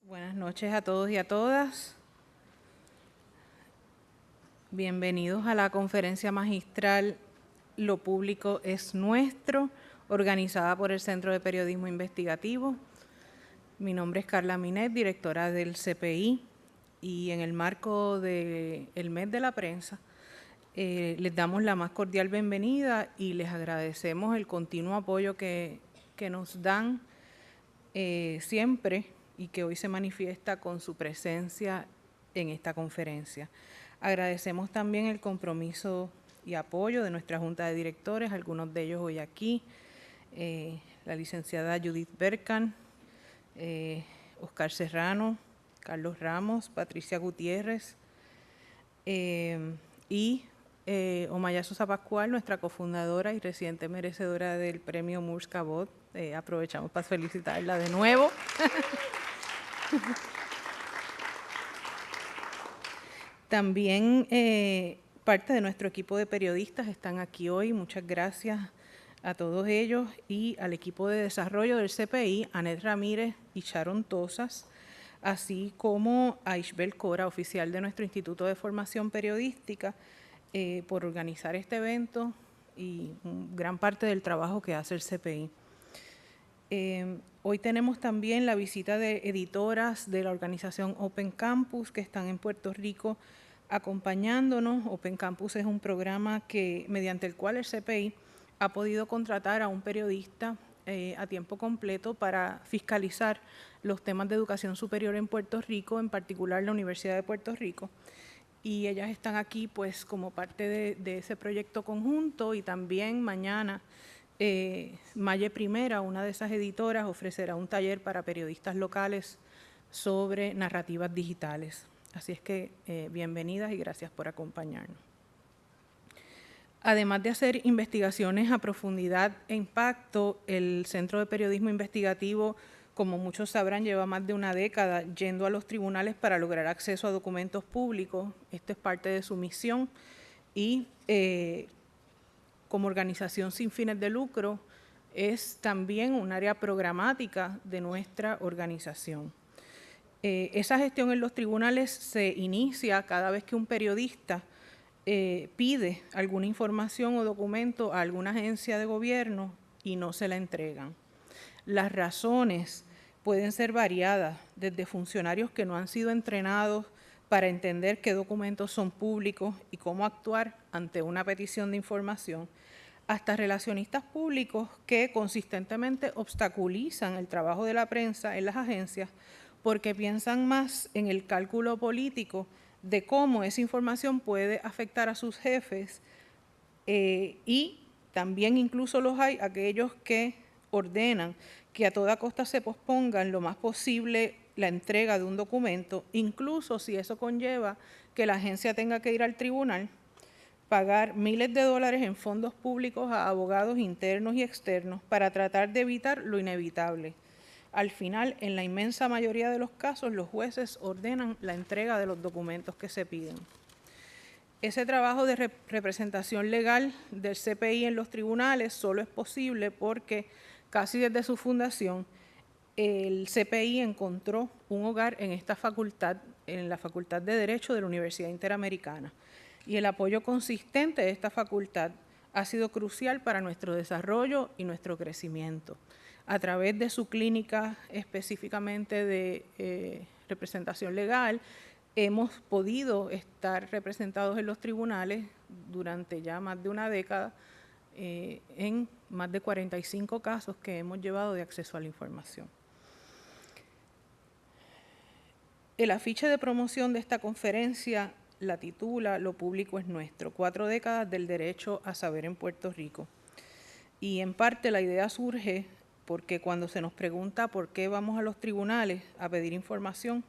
Buenas noches a todos y a todas. Bienvenidos a la conferencia magistral Lo Público es Nuestro, organizada por el Centro de Periodismo Investigativo. Mi nombre es Carla Minet, directora del CPI, y en el marco del mes de la prensa, les damos la más cordial bienvenida y les agradecemos el continuo apoyo que nos dan siempre y que hoy se manifiesta con su presencia en esta conferencia. Agradecemos también el compromiso y apoyo de nuestra Junta de Directores, algunos de ellos hoy aquí, la licenciada Judith Berkan, Oscar Serrano, Carlos Ramos, Patricia Gutiérrez y Omaya Sosa Pascual, nuestra cofundadora y reciente merecedora del premio Moores Cabot. Aprovechamos para felicitarla de nuevo. También parte de nuestro equipo de periodistas están aquí hoy. Muchas gracias a todos ellos y al equipo de desarrollo del CPI, Anet Ramírez y Sharon Tosas, así como a Isbel Cora, oficial de nuestro Instituto de Formación Periodística, por organizar este evento y gran parte del trabajo que hace el CPI. Hoy tenemos también la visita de editoras de la organización Open Campus que están en Puerto Rico acompañándonos. Open Campus es un programa mediante el cual el CPI ha podido contratar a un periodista a tiempo completo para fiscalizar los temas de educación superior en Puerto Rico, en particular la Universidad de Puerto Rico. Y ellas están aquí pues como parte de ese proyecto conjunto, y también mañana Maye Primera, una de esas editoras, ofrecerá un taller para periodistas locales sobre narrativas digitales. Así es que bienvenidas y gracias por acompañarnos. Además de hacer investigaciones a profundidad e impacto, el Centro de Periodismo Investigativo, como muchos sabrán, lleva más de una década yendo a los tribunales para lograr acceso a documentos públicos. Esto es parte de su misión y como organización sin fines de lucro, es también un área programática de nuestra organización. Esa gestión en los tribunales se inicia cada vez que un periodista pide alguna información o documento a alguna agencia de gobierno y no se la entregan. Las razones pueden ser variadas, desde funcionarios que no han sido entrenados para entender qué documentos son públicos y cómo actuar ante una petición de información, hasta relacionistas públicos que consistentemente obstaculizan el trabajo de la prensa en las agencias porque piensan más en el cálculo político de cómo esa información puede afectar a sus jefes, y también incluso los hay aquellos que ordenan que a toda costa se posponga en lo más posible la entrega de un documento, incluso si eso conlleva que la agencia tenga que ir al tribunal, pagar miles de dólares en fondos públicos a abogados internos y externos para tratar de evitar lo inevitable. Al final, en la inmensa mayoría de los casos, los jueces ordenan la entrega de los documentos que se piden. Ese trabajo de representación legal del CPI en los tribunales solo es posible porque casi desde su fundación el CPI encontró un hogar en esta facultad, en la Facultad de Derecho de la Universidad Interamericana. Y el apoyo consistente de esta facultad ha sido crucial para nuestro desarrollo y nuestro crecimiento. A través de su clínica específicamente de representación legal, hemos podido estar representados en los tribunales durante ya más de una década en más de 45 casos que hemos llevado de acceso a la información. El afiche de promoción de esta conferencia la titula Lo Público es Nuestro, 4 décadas del derecho a saber en Puerto Rico. Y en parte la idea surge porque cuando se nos pregunta por qué vamos a los tribunales a pedir información,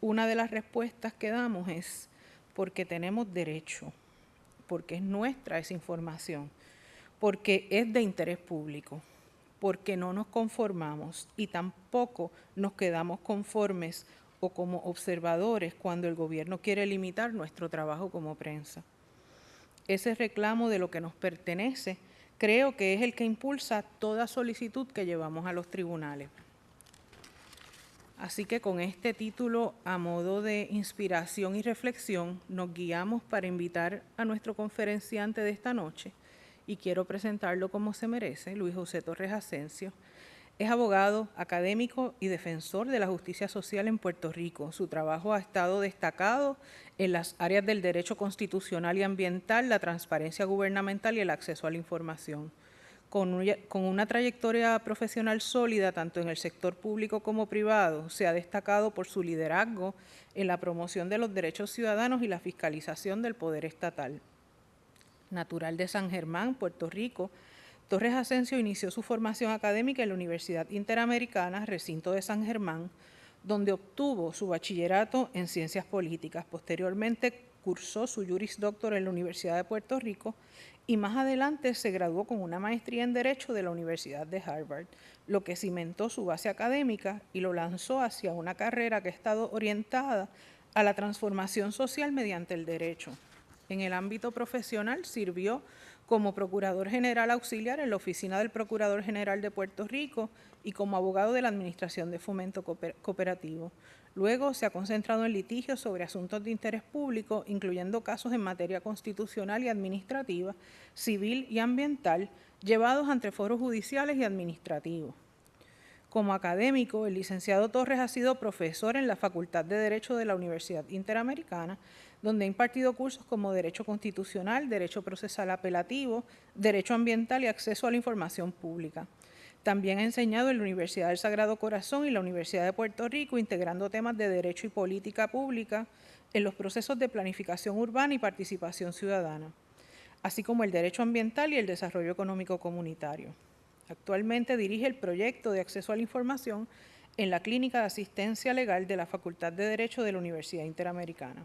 una de las respuestas que damos es porque tenemos derecho, porque es nuestra esa información, porque es de interés público, porque no nos conformamos y tampoco nos quedamos conformes o como observadores cuando el gobierno quiere limitar nuestro trabajo como prensa. Ese reclamo de lo que nos pertenece creo que es el que impulsa toda solicitud que llevamos a los tribunales. Así que con este título, a modo de inspiración y reflexión, nos guiamos para invitar a nuestro conferenciante de esta noche, y quiero presentarlo como se merece, Luis José Torres Asencio. Es abogado, académico y defensor de la justicia social en Puerto Rico. Su trabajo ha estado destacado en las áreas del derecho constitucional y ambiental, la transparencia gubernamental y el acceso a la información. Con una trayectoria profesional sólida, tanto en el sector público como privado, se ha destacado por su liderazgo en la promoción de los derechos ciudadanos y la fiscalización del poder estatal. Natural de San Germán, Puerto Rico, Torres Asencio inició su formación académica en la Universidad Interamericana, recinto de San Germán, donde obtuvo su bachillerato en Ciencias Políticas. Posteriormente cursó su Juris Doctor en la Universidad de Puerto Rico y más adelante se graduó con una maestría en Derecho de la Universidad de Harvard, lo que cimentó su base académica y lo lanzó hacia una carrera que ha estado orientada a la transformación social mediante el derecho. En el ámbito profesional sirvió como Procurador General Auxiliar en la Oficina del Procurador General de Puerto Rico y como abogado de la Administración de Fomento Cooperativo. Luego se ha concentrado en litigios sobre asuntos de interés público, incluyendo casos en materia constitucional y administrativa, civil y ambiental, llevados ante foros judiciales y administrativos. Como académico, el licenciado Torres ha sido profesor en la Facultad de Derecho de la Universidad Interamericana, donde ha impartido cursos como Derecho Constitucional, Derecho Procesal Apelativo, Derecho Ambiental y Acceso a la Información Pública. También ha enseñado en la Universidad del Sagrado Corazón y la Universidad de Puerto Rico, integrando temas de Derecho y Política Pública en los procesos de planificación urbana y participación ciudadana, así como el Derecho Ambiental y el Desarrollo Económico Comunitario. Actualmente dirige el proyecto de acceso a la información en la Clínica de Asistencia Legal de la Facultad de Derecho de la Universidad Interamericana.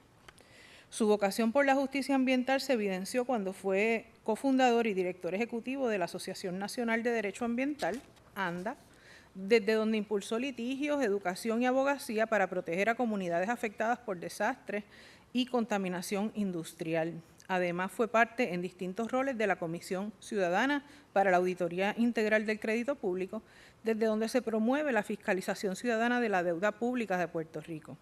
Su vocación por la justicia ambiental se evidenció cuando fue cofundador y director ejecutivo de la Asociación Nacional de Derecho Ambiental, ANDA, desde donde impulsó litigios, educación y abogacía para proteger a comunidades afectadas por desastres y contaminación industrial. Además, fue parte en distintos roles de la Comisión Ciudadana para la Auditoría Integral del Crédito Público, desde donde se promueve la fiscalización ciudadana de la deuda pública de Puerto Rico.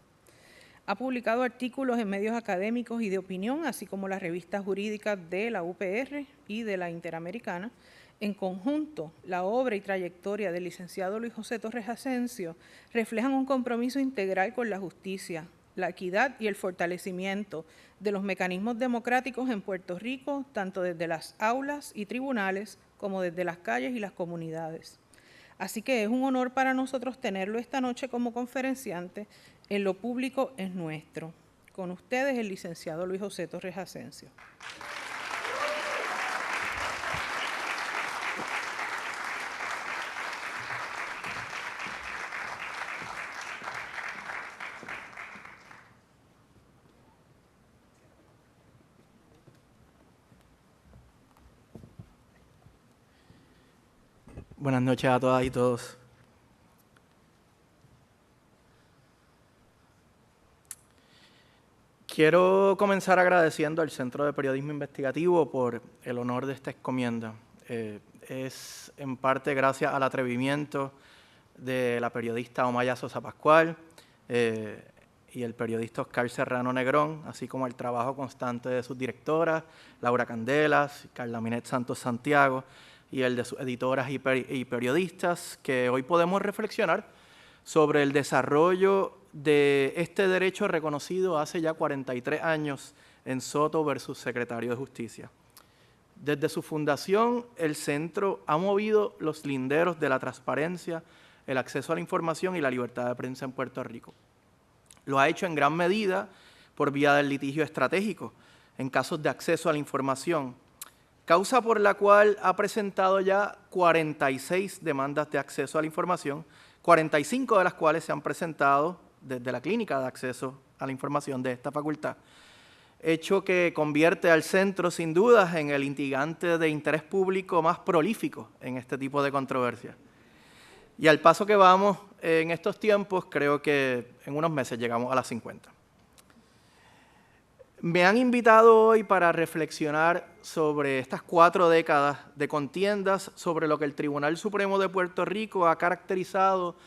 Ha publicado artículos en medios académicos y de opinión, así como las revistas jurídicas de la UPR y de la Interamericana. En conjunto, la obra y trayectoria del licenciado Luis José Torres Asencio reflejan un compromiso integral con la justicia, la equidad y el fortalecimiento de los mecanismos democráticos en Puerto Rico, tanto desde las aulas y tribunales como desde las calles y las comunidades. Así que es un honor para nosotros tenerlo esta noche como conferenciante en Lo Público es Nuestro. Con ustedes, el licenciado Luis José Torres Asencio. Buenas noches a todas y todos. Quiero comenzar agradeciendo al Centro de Periodismo Investigativo por el honor de esta encomienda. Es en parte gracias al atrevimiento de la periodista Omaya Sosa Pascual y el periodista Oscar Serrano Negrón, así como el trabajo constante de sus directoras, Laura Candelas, Carla Minet Santos Santiago, y el de sus editoras y periodistas, que hoy podemos reflexionar sobre el desarrollo de este derecho reconocido hace ya 43 años en Soto versus Secretario de Justicia. Desde su fundación, el centro ha movido los linderos de la transparencia, el acceso a la información y la libertad de prensa en Puerto Rico. Lo ha hecho en gran medida por vía del litigio estratégico en casos de acceso a la información, causa por la cual ha presentado ya 46 demandas de acceso a la información, 45 de las cuales se han presentado desde la Clínica de Acceso a la Información de esta facultad, hecho que convierte al centro, sin dudas, en el litigante de interés público más prolífico en este tipo de controversias. Y al paso que vamos en estos tiempos, creo que en unos meses llegamos a las 50. Me han invitado hoy para reflexionar sobre estas 4 décadas de contiendas sobre lo que el Tribunal Supremo de Puerto Rico ha caracterizado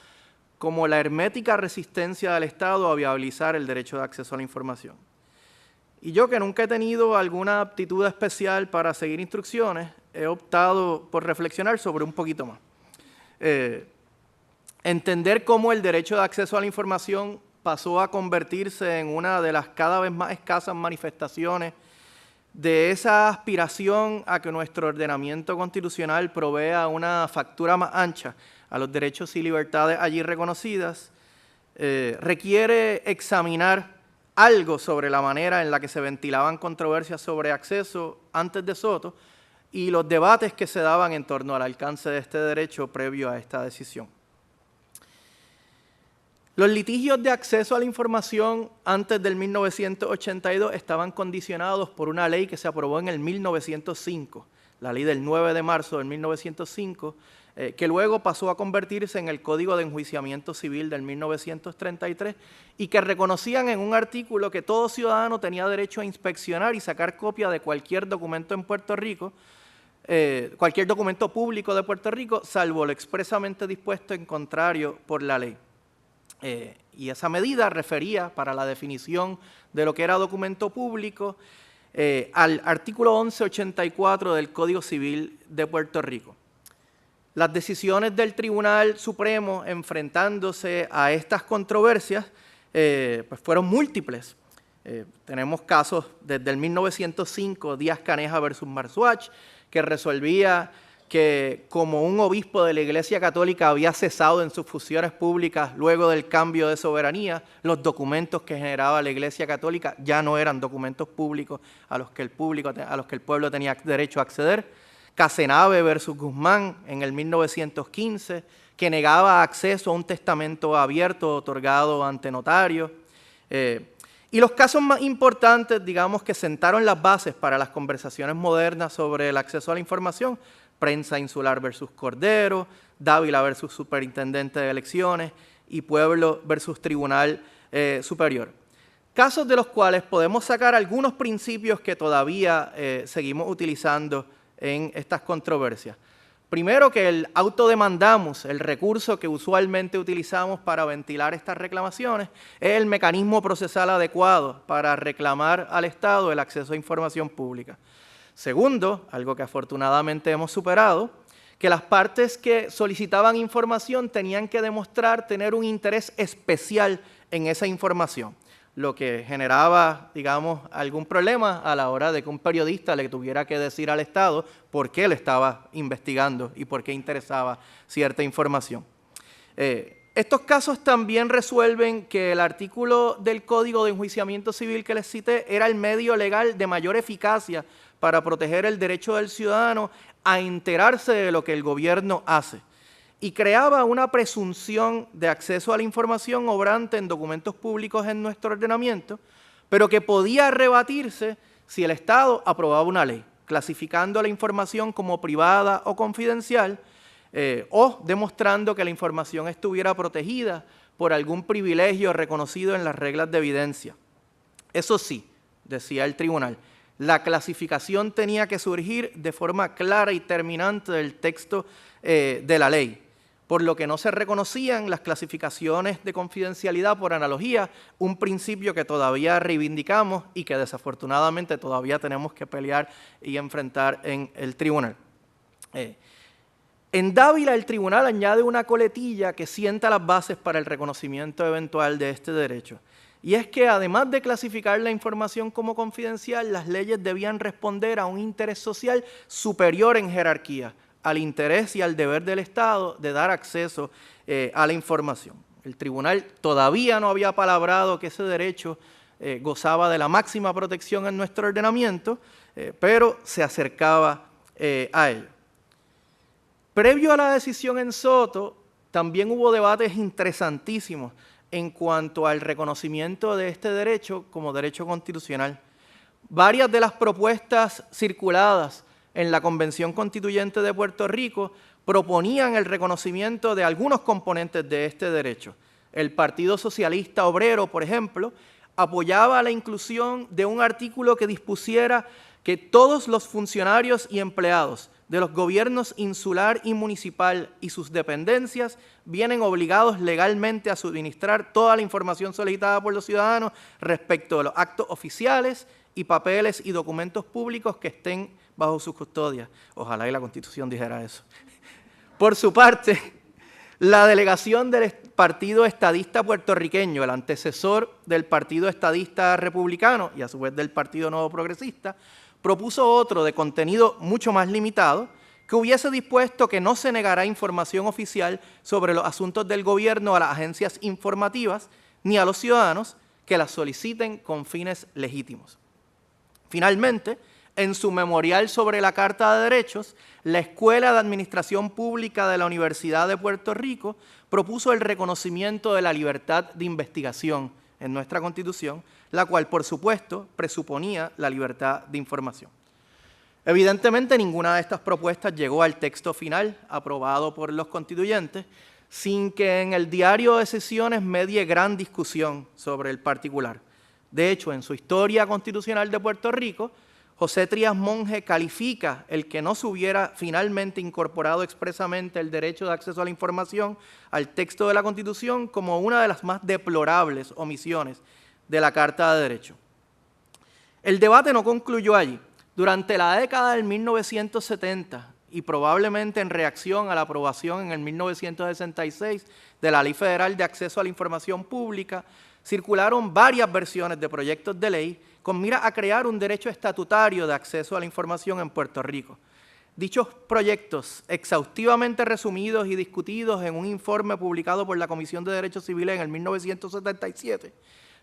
como la hermética resistencia del Estado a viabilizar el derecho de acceso a la información. Y yo, que nunca he tenido alguna aptitud especial para seguir instrucciones, he optado por reflexionar sobre un poquito más. Entender cómo el derecho de acceso a la información pasó a convertirse en una de las cada vez más escasas manifestaciones de esa aspiración a que nuestro ordenamiento constitucional provea una factura más ancha a los derechos y libertades allí reconocidas, requiere examinar algo sobre la manera en la que se ventilaban controversias sobre acceso antes de Soto y los debates que se daban en torno al alcance de este derecho previo a esta decisión. Los litigios de acceso a la información antes del 1982 estaban condicionados por una ley que se aprobó en el 1905, la ley del 9 de marzo del 1905, que luego pasó a convertirse en el Código de Enjuiciamiento Civil del 1933 y que reconocían en un artículo que todo ciudadano tenía derecho a inspeccionar y sacar copia de cualquier documento en Puerto Rico, cualquier documento público de Puerto Rico, salvo lo expresamente dispuesto en contrario por la ley. Y esa medida refería, para la definición de lo que era documento público, al artículo 1184 del Código Civil de Puerto Rico. Las decisiones del Tribunal Supremo enfrentándose a estas controversias pues fueron múltiples. Tenemos casos desde el 1905, Díaz Caneja versus Marzuach, que resolvía que como un obispo de la Iglesia Católica había cesado en sus funciones públicas luego del cambio de soberanía, los documentos que generaba la Iglesia Católica ya no eran documentos públicos a los que el pueblo tenía derecho a acceder. Casenave versus Guzmán en el 1915, que negaba acceso a un testamento abierto otorgado ante notario. Y los casos más importantes, digamos, que sentaron las bases para las conversaciones modernas sobre el acceso a la información: Prensa Insular versus Cordero, Dávila versus Superintendente de Elecciones y Pueblo versus Tribunal Superior. Casos de los cuales podemos sacar algunos principios que todavía seguimos utilizando en estas controversias. Primero, que el autodemandamus, el recurso que usualmente utilizamos para ventilar estas reclamaciones, es el mecanismo procesal adecuado para reclamar al Estado el acceso a información pública. Segundo, algo que afortunadamente hemos superado, que las partes que solicitaban información tenían que demostrar tener un interés especial en esa información, lo que generaba, digamos, algún problema a la hora de que un periodista le tuviera que decir al Estado por qué le estaba investigando y por qué interesaba cierta información. Estos casos también resuelven que el artículo del Código de Enjuiciamiento Civil que les cité era el medio legal de mayor eficacia para proteger el derecho del ciudadano a enterarse de lo que el gobierno hace, y creaba una presunción de acceso a la información obrante en documentos públicos en nuestro ordenamiento, pero que podía rebatirse si el Estado aprobaba una ley, clasificando la información como privada o confidencial, o demostrando que la información estuviera protegida por algún privilegio reconocido en las reglas de evidencia. Eso sí, decía el tribunal, la clasificación tenía que surgir de forma clara y terminante del texto de la ley, por lo que no se reconocían las clasificaciones de confidencialidad por analogía, un principio que todavía reivindicamos y que desafortunadamente todavía tenemos que pelear y enfrentar en el tribunal. En Dávila, el tribunal añade una coletilla que sienta las bases para el reconocimiento eventual de este derecho. Y es que además de clasificar la información como confidencial, las leyes debían responder a un interés social superior en jerarquía, al interés y al deber del Estado de dar acceso a la información. El tribunal todavía no había palabrado que ese derecho gozaba de la máxima protección en nuestro ordenamiento, pero se acercaba a ello. Previo a la decisión en Soto, también hubo debates interesantísimos en cuanto al reconocimiento de este derecho como derecho constitucional. Varias de las propuestas circuladas en la Convención Constituyente de Puerto Rico proponían el reconocimiento de algunos componentes de este derecho. El Partido Socialista Obrero, por ejemplo, apoyaba la inclusión de un artículo que dispusiera que todos los funcionarios y empleados, de los gobiernos insular y municipal y sus dependencias vienen obligados legalmente a suministrar toda la información solicitada por los ciudadanos respecto de los actos oficiales y papeles y documentos públicos que estén bajo su custodia. Ojalá y la Constitución dijera eso. Por su parte, la delegación del Partido Estadista Puertorriqueño, el antecesor del Partido Estadista Republicano y a su vez del Partido Nuevo Progresista, propuso otro de contenido mucho más limitado que hubiese dispuesto que no se negará información oficial sobre los asuntos del gobierno a las agencias informativas ni a los ciudadanos que las soliciten con fines legítimos. Finalmente, en su memorial sobre la Carta de Derechos, la Escuela de Administración Pública de la Universidad de Puerto Rico propuso el reconocimiento de la libertad de investigación en nuestra Constitución, la cual, por supuesto, presuponía la libertad de información. Evidentemente, ninguna de estas propuestas llegó al texto final aprobado por los constituyentes, sin que en el diario de sesiones medie gran discusión sobre el particular. De hecho, en su Historia Constitucional de Puerto Rico, José Trías Monge califica el que no se hubiera finalmente incorporado expresamente el derecho de acceso a la información al texto de la Constitución como una de las más deplorables omisiones de la Carta de Derechos. El debate no concluyó allí. Durante la década del 1970 y probablemente en reacción a la aprobación en el 1966 de la Ley Federal de Acceso a la Información Pública, circularon varias versiones de proyectos de ley con mira a crear un derecho estatutario de acceso a la información en Puerto Rico. Dichos proyectos, exhaustivamente resumidos y discutidos en un informe publicado por la Comisión de Derechos Civiles en el 1977,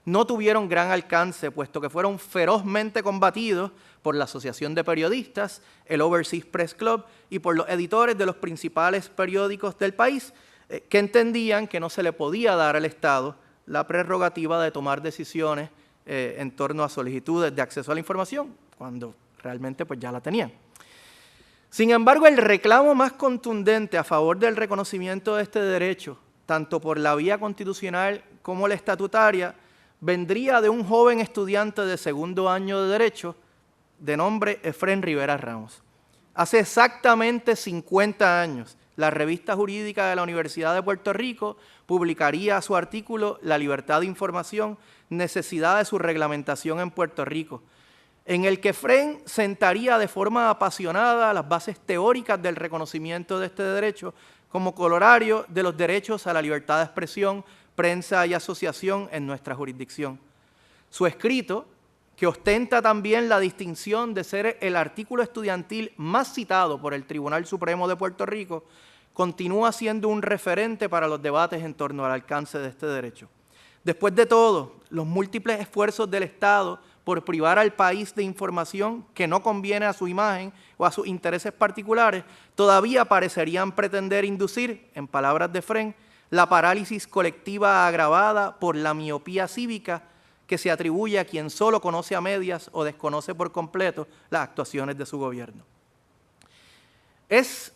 no tuvieron gran alcance, puesto que fueron ferozmente combatidos por la Asociación de Periodistas, el Overseas Press Club y por los editores de los principales periódicos del país, que entendían que no se le podía dar al Estado la prerrogativa de tomar decisiones en torno a solicitudes de acceso a la información, cuando realmente pues ya la tenían. Sin embargo, el reclamo más contundente a favor del reconocimiento de este derecho, tanto por la vía constitucional como la estatutaria, vendría de un joven estudiante de segundo año de Derecho de nombre Efrén Rivera Ramos. Hace exactamente 50 años, la revista jurídica de la Universidad de Puerto Rico publicaría su artículo La libertad de información, necesidad de su reglamentación en Puerto Rico, en el que Efrén sentaría de forma apasionada las bases teóricas del reconocimiento de este derecho como corolario de los derechos a la libertad de expresión, prensa y asociación en nuestra jurisdicción. Su escrito, que ostenta también la distinción de ser el artículo estudiantil más citado por el Tribunal Supremo de Puerto Rico, continúa siendo un referente para los debates en torno al alcance de este derecho. Después de todo, los múltiples esfuerzos del Estado por privar al país de información que no conviene a su imagen o a sus intereses particulares, todavía parecerían pretender inducir, en palabras de Efrén, la parálisis colectiva agravada por la miopía cívica que se atribuye a quien solo conoce a medias o desconoce por completo las actuaciones de su gobierno. Es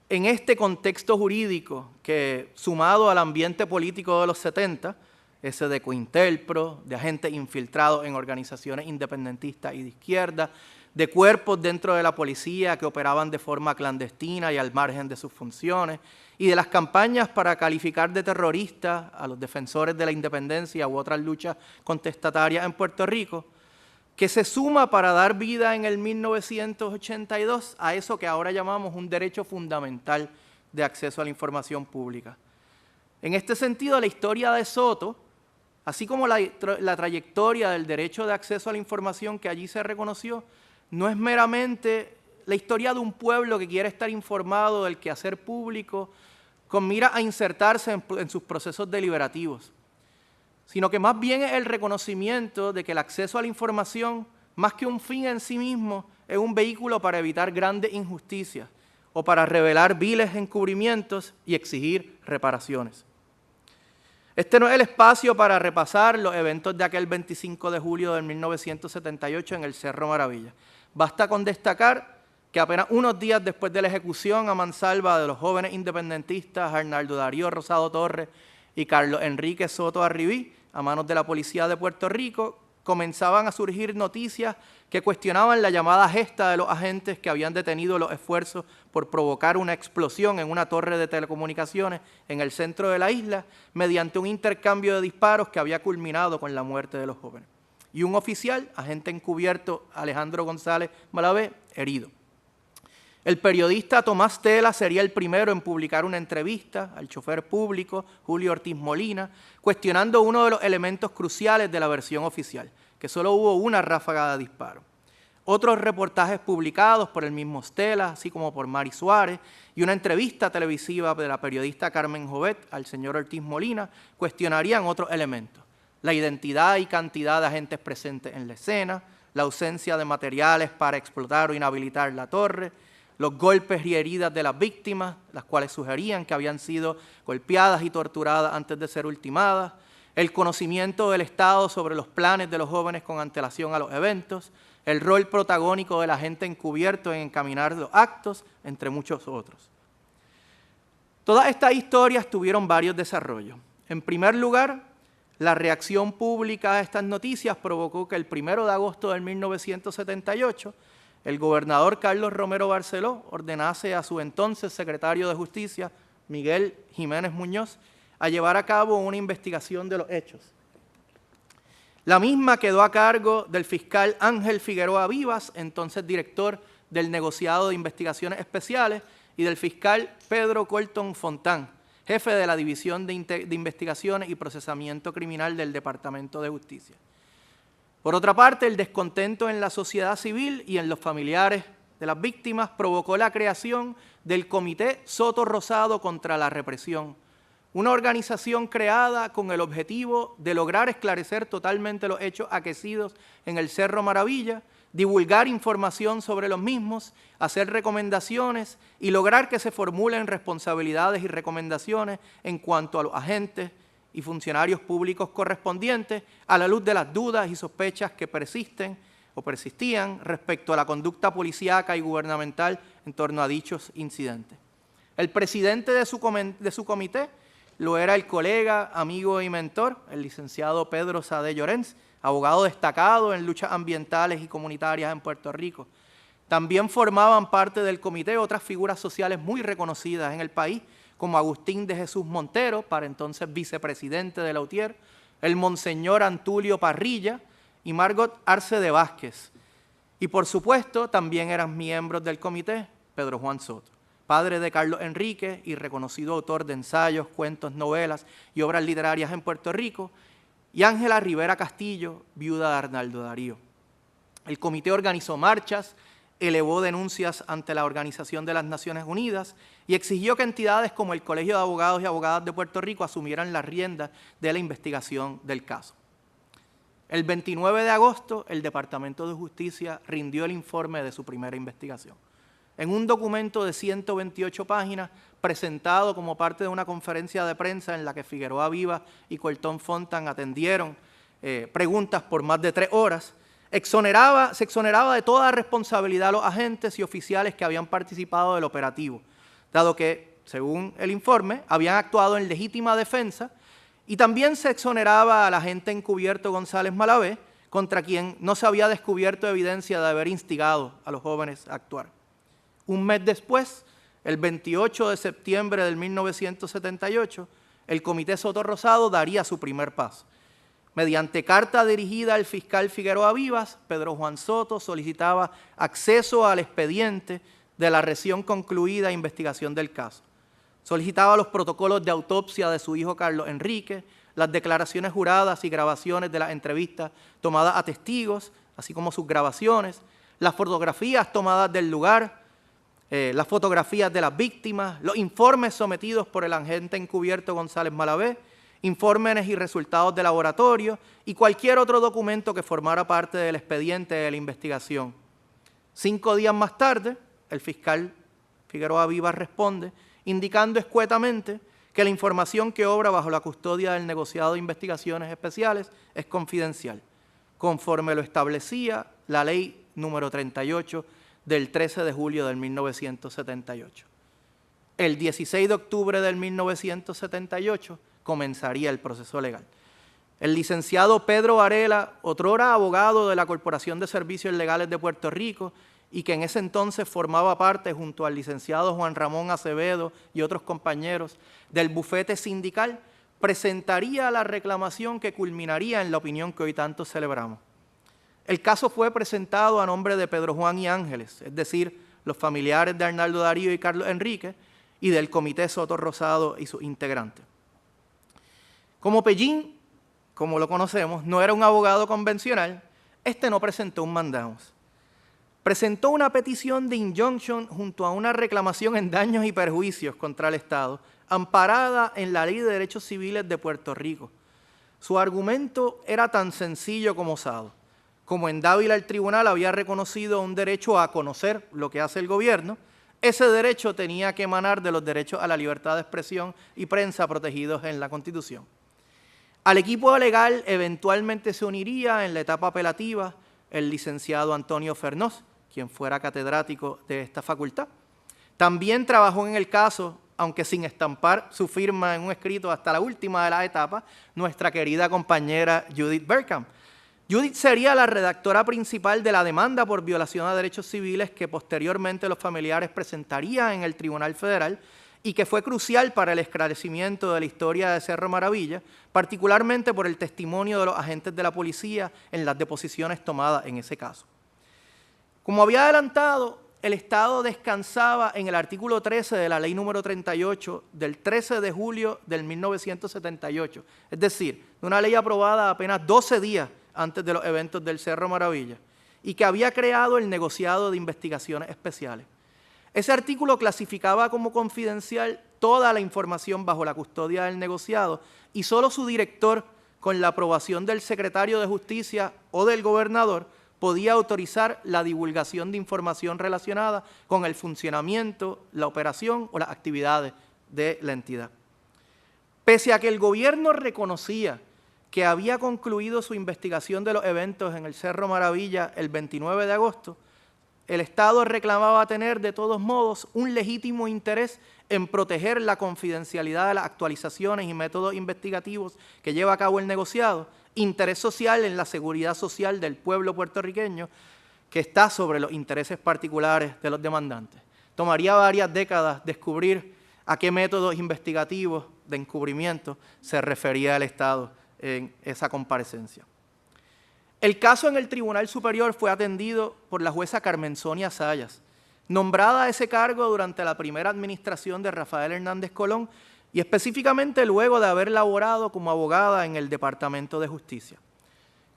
en este contexto jurídico que, sumado al ambiente político de los 70, ese de cointelpro, de agentes infiltrados en organizaciones independentistas y de izquierda, de cuerpos dentro de la policía que operaban de forma clandestina y al margen de sus funciones, y de las campañas para calificar de terroristas a los defensores de la independencia u otras luchas contestatarias en Puerto Rico, que se suma para dar vida en el 1982 a eso que ahora llamamos un derecho fundamental de acceso a la información pública. En este sentido, la historia de Soto, así como la trayectoria del derecho de acceso a la información que allí se reconoció, no es meramente la historia de un pueblo que quiere estar informado del quehacer público con mira a insertarse en sus procesos deliberativos, sino que más bien es el reconocimiento de que el acceso a la información, más que un fin en sí mismo, es un vehículo para evitar grandes injusticias o para revelar viles encubrimientos y exigir reparaciones. Este no es el espacio para repasar los eventos de aquel 25 de julio de 1978 en el Cerro Maravilla. Basta con destacar que apenas unos días después de la ejecución a mansalva de los jóvenes independentistas Arnaldo Darío Rosado Torres y Carlos Enrique Soto Arribí, a manos de la Policía de Puerto Rico, comenzaban a surgir noticias que cuestionaban la llamada gesta de los agentes que habían detenido los esfuerzos por provocar una explosión en una torre de telecomunicaciones en el centro de la isla mediante un intercambio de disparos que había culminado con la muerte de los jóvenes. Y un oficial, agente encubierto Alejandro González Malavé, herido. El periodista Tomás Tela sería el primero en publicar una entrevista al chofer público Julio Ortiz Molina, cuestionando uno de los elementos cruciales de la versión oficial, que solo hubo una ráfaga de disparo. Otros reportajes publicados por el mismo Tela, así como por Mari Suárez, y una entrevista televisiva de la periodista Carmen Jovet al señor Ortiz Molina, cuestionarían otros elementos: la identidad y cantidad de agentes presentes en la escena, la ausencia de materiales para explotar o inhabilitar la torre, los golpes y heridas de las víctimas, las cuales sugerían que habían sido golpeadas y torturadas antes de ser ultimadas, el conocimiento del Estado sobre los planes de los jóvenes con antelación a los eventos, el rol protagónico del agente encubierto en encaminar los actos, entre muchos otros. Todas estas historias tuvieron varios desarrollos. En primer lugar, la reacción pública a estas noticias provocó que el 1 de agosto de 1978, el gobernador Carlos Romero Barceló ordenase a su entonces secretario de Justicia, Miguel Jiménez Muñoz, a llevar a cabo una investigación de los hechos. La misma quedó a cargo del fiscal Ángel Figueroa Vivas, entonces director del negociado de investigaciones especiales, y del fiscal Pedro Colton Fontán, jefe de la División de Investigaciones y Procesamiento Criminal del Departamento de Justicia. Por otra parte, el descontento en la sociedad civil y en los familiares de las víctimas provocó la creación del Comité Soto Rosado contra la Represión, una organización creada con el objetivo de lograr esclarecer totalmente los hechos aquecidos en el Cerro Maravilla, divulgar información sobre los mismos, hacer recomendaciones y lograr que se formulen responsabilidades y recomendaciones en cuanto a los agentes y funcionarios públicos correspondientes a la luz de las dudas y sospechas que persisten o persistían respecto a la conducta policíaca y gubernamental en torno a dichos incidentes. El presidente de su comité lo era el colega, amigo y mentor, el licenciado Pedro Sade Llorens, abogado destacado en luchas ambientales y comunitarias en Puerto Rico. También formaban parte del comité otras figuras sociales muy reconocidas en el país, como Agustín de Jesús Montero, para entonces vicepresidente de la UTIER, el monseñor Antulio Parrilla y Margot Arce de Vázquez. Y por supuesto también eran miembros del comité Pedro Juan Soto, padre de Carlos Enrique y reconocido autor de ensayos, cuentos, novelas y obras literarias en Puerto Rico, y Ángela Rivera Castillo, viuda de Arnaldo Darío. El comité organizó marchas, elevó denuncias ante la Organización de las Naciones Unidas y exigió que entidades como el Colegio de Abogados y Abogadas de Puerto Rico asumieran las riendas de la investigación del caso. El 29 de agosto, el Departamento de Justicia rindió el informe de su primera investigación. En un documento de 128 páginas, presentado como parte de una conferencia de prensa en la que Figueroa Vivas y Colton Fontán atendieron preguntas por más de 3 horas, se exoneraba de toda responsabilidad a los agentes y oficiales que habían participado del operativo, dado que, según el informe, habían actuado en legítima defensa, y también se exoneraba al agente encubierto González Malavé, contra quien no se había descubierto evidencia de haber instigado a los jóvenes a actuar. Un mes después, el 28 de septiembre de 1978, el Comité Soto Rosado daría su primer paso. Mediante carta dirigida al fiscal Figueroa Vivas, Pedro Juan Soto solicitaba acceso al expediente de la recién concluida investigación del caso. Solicitaba los protocolos de autopsia de su hijo Carlos Enrique, las declaraciones juradas y grabaciones de las entrevistas tomadas a testigos, así como sus grabaciones, las fotografías tomadas del lugar, las fotografías de las víctimas, los informes sometidos por el agente encubierto González Malavé, informes y resultados de laboratorio y cualquier otro documento que formara parte del expediente de la investigación. 5 días más tarde, el fiscal Figueroa Vivas responde, indicando escuetamente que la información que obra bajo la custodia del negociado de investigaciones especiales es confidencial, conforme lo establecía la ley número 38 del 13 de julio de 1978. El 16 de octubre de 1978 comenzaría el proceso legal. El licenciado Pedro Varela, otrora abogado de la Corporación de Servicios Legales de Puerto Rico y que en ese entonces formaba parte, junto al licenciado Juan Ramón Acevedo y otros compañeros, del bufete sindical, presentaría la reclamación que culminaría en la opinión que hoy tanto celebramos. El caso fue presentado a nombre de Pedro Juan y Ángeles, es decir, los familiares de Arnaldo Darío y Carlos Enrique, y del Comité Soto Rosado y sus integrantes. Como Pellín, como lo conocemos, no era un abogado convencional, este no presentó un mandamus. Presentó una petición de injunction junto a una reclamación en daños y perjuicios contra el Estado, amparada en la Ley de Derechos Civiles de Puerto Rico. Su argumento era tan sencillo como osado. Como en Dávila el tribunal había reconocido un derecho a conocer lo que hace el gobierno, ese derecho tenía que emanar de los derechos a la libertad de expresión y prensa protegidos en la Constitución. Al equipo legal eventualmente se uniría en la etapa apelativa el licenciado Antonio Fernós, quien fuera catedrático de esta facultad. También trabajó en el caso, aunque sin estampar su firma en un escrito hasta la última de las etapas, nuestra querida compañera Judith Berkham. Judith sería la redactora principal de la demanda por violación a derechos civiles que posteriormente los familiares presentarían en el Tribunal Federal y que fue crucial para el esclarecimiento de la historia de Cerro Maravilla, particularmente por el testimonio de los agentes de la policía en las deposiciones tomadas en ese caso. Como había adelantado, el Estado descansaba en el artículo 13 de la Ley número 38 del 13 de julio del 1978, es decir, de una ley aprobada apenas 12 días antes de los eventos del Cerro Maravilla, y que había creado el negociado de investigaciones especiales. Ese artículo clasificaba como confidencial toda la información bajo la custodia del negociado y solo su director, con la aprobación del secretario de Justicia o del gobernador, podía autorizar la divulgación de información relacionada con el funcionamiento, la operación o las actividades de la entidad. Pese a que el gobierno reconocía que había concluido su investigación de los eventos en el Cerro Maravilla el 29 de agosto, el Estado reclamaba tener de todos modos un legítimo interés en proteger la confidencialidad de las actualizaciones y métodos investigativos que lleva a cabo el negociado, interés social en la seguridad social del pueblo puertorriqueño que está sobre los intereses particulares de los demandantes. Tomaría varias décadas descubrir a qué métodos investigativos de encubrimiento se refería el Estado en esa comparecencia. El caso en el Tribunal Superior fue atendido por la jueza Carmen Sonia Zayas, nombrada a ese cargo durante la primera administración de Rafael Hernández Colón y específicamente luego de haber laborado como abogada en el Departamento de Justicia.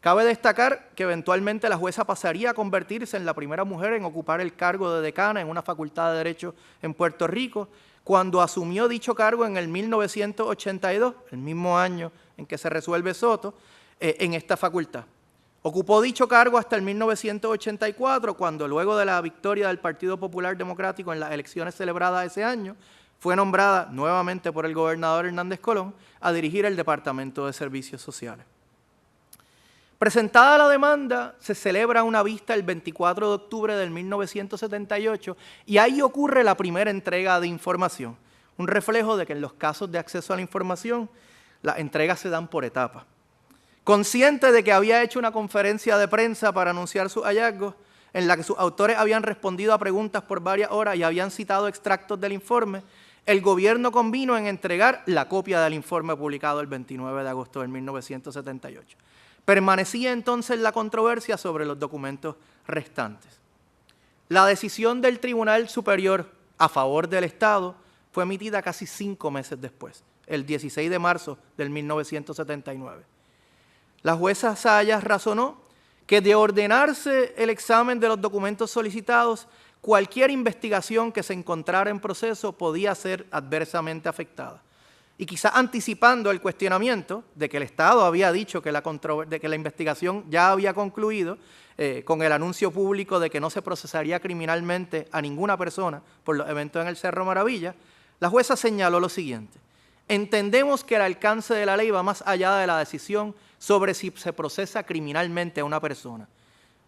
Cabe destacar que eventualmente la jueza pasaría a convertirse en la primera mujer en ocupar el cargo de decana en una facultad de Derecho en Puerto Rico, cuando asumió dicho cargo en el 1982, el mismo año en que se resuelve Soto, en esta facultad. Ocupó dicho cargo hasta el 1984, cuando luego de la victoria del Partido Popular Democrático en las elecciones celebradas ese año, fue nombrada nuevamente por el gobernador Hernández Colón a dirigir el Departamento de Servicios Sociales. Presentada la demanda, se celebra una vista el 24 de octubre del 1978 y ahí ocurre la primera entrega de información, un reflejo de que en los casos de acceso a la información, las entregas se dan por etapas. Consciente de que había hecho una conferencia de prensa para anunciar sus hallazgos, en la que sus autores habían respondido a preguntas por varias horas y habían citado extractos del informe, el gobierno convino en entregar la copia del informe publicado el 29 de agosto de 1978. Permanecía entonces la controversia sobre los documentos restantes. La decisión del Tribunal Superior a favor del Estado fue emitida casi 5 meses después, el 16 de marzo del 1979. La jueza Zayas razonó que de ordenarse el examen de los documentos solicitados, cualquier investigación que se encontrara en proceso podía ser adversamente afectada. Y quizás anticipando el cuestionamiento de que el Estado había dicho que la investigación ya había concluido, con el anuncio público de que no se procesaría criminalmente a ninguna persona por los eventos en el Cerro Maravilla, la jueza señaló lo siguiente: entendemos que el alcance de la ley va más allá de la decisión sobre si se procesa criminalmente a una persona.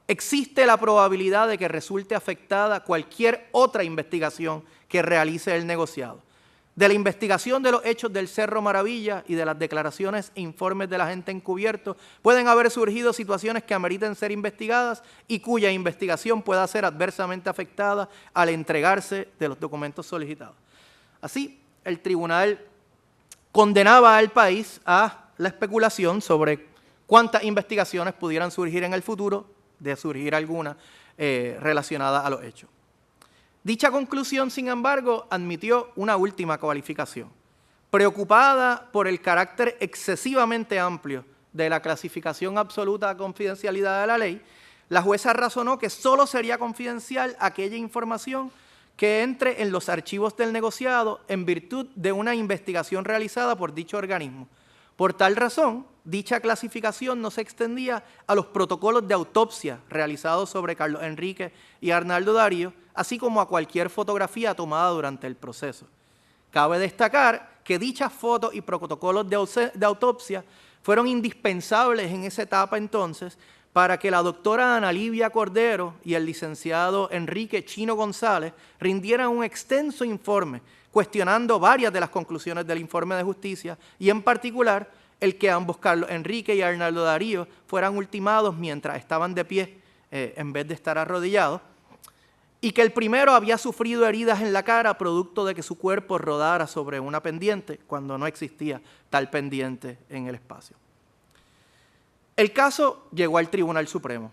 Existe la probabilidad de que resulte afectada cualquier otra investigación que realice el negociado. De la investigación de los hechos del Cerro Maravilla y de las declaraciones e informes del agente encubierto pueden haber surgido situaciones que ameriten ser investigadas y cuya investigación pueda ser adversamente afectada al entregarse de los documentos solicitados. Así, el tribunal condenaba al país a la especulación sobre cuántas investigaciones pudieran surgir en el futuro, de surgir alguna relacionada a los hechos. Dicha conclusión, sin embargo, admitió una última cualificación. Preocupada por el carácter excesivamente amplio de la clasificación absoluta de confidencialidad de la ley, la jueza razonó que solo sería confidencial aquella información que entre en los archivos del negociado en virtud de una investigación realizada por dicho organismo. Por tal razón, dicha clasificación no se extendía a los protocolos de autopsia realizados sobre Carlos Enrique y Arnaldo Darío, así como a cualquier fotografía tomada durante el proceso. Cabe destacar que dichas fotos y protocolos de autopsia fueron indispensables en esa etapa entonces para que la doctora Ana Livia Cordero y el licenciado Enrique Chino González rindieran un extenso informe cuestionando varias de las conclusiones del informe de justicia y en particular el que ambos Carlos Enrique y Arnaldo Darío fueran ultimados mientras estaban de pie en vez de estar arrodillados, y que el primero había sufrido heridas en la cara producto de que su cuerpo rodara sobre una pendiente cuando no existía tal pendiente en el espacio. El caso llegó al Tribunal Supremo.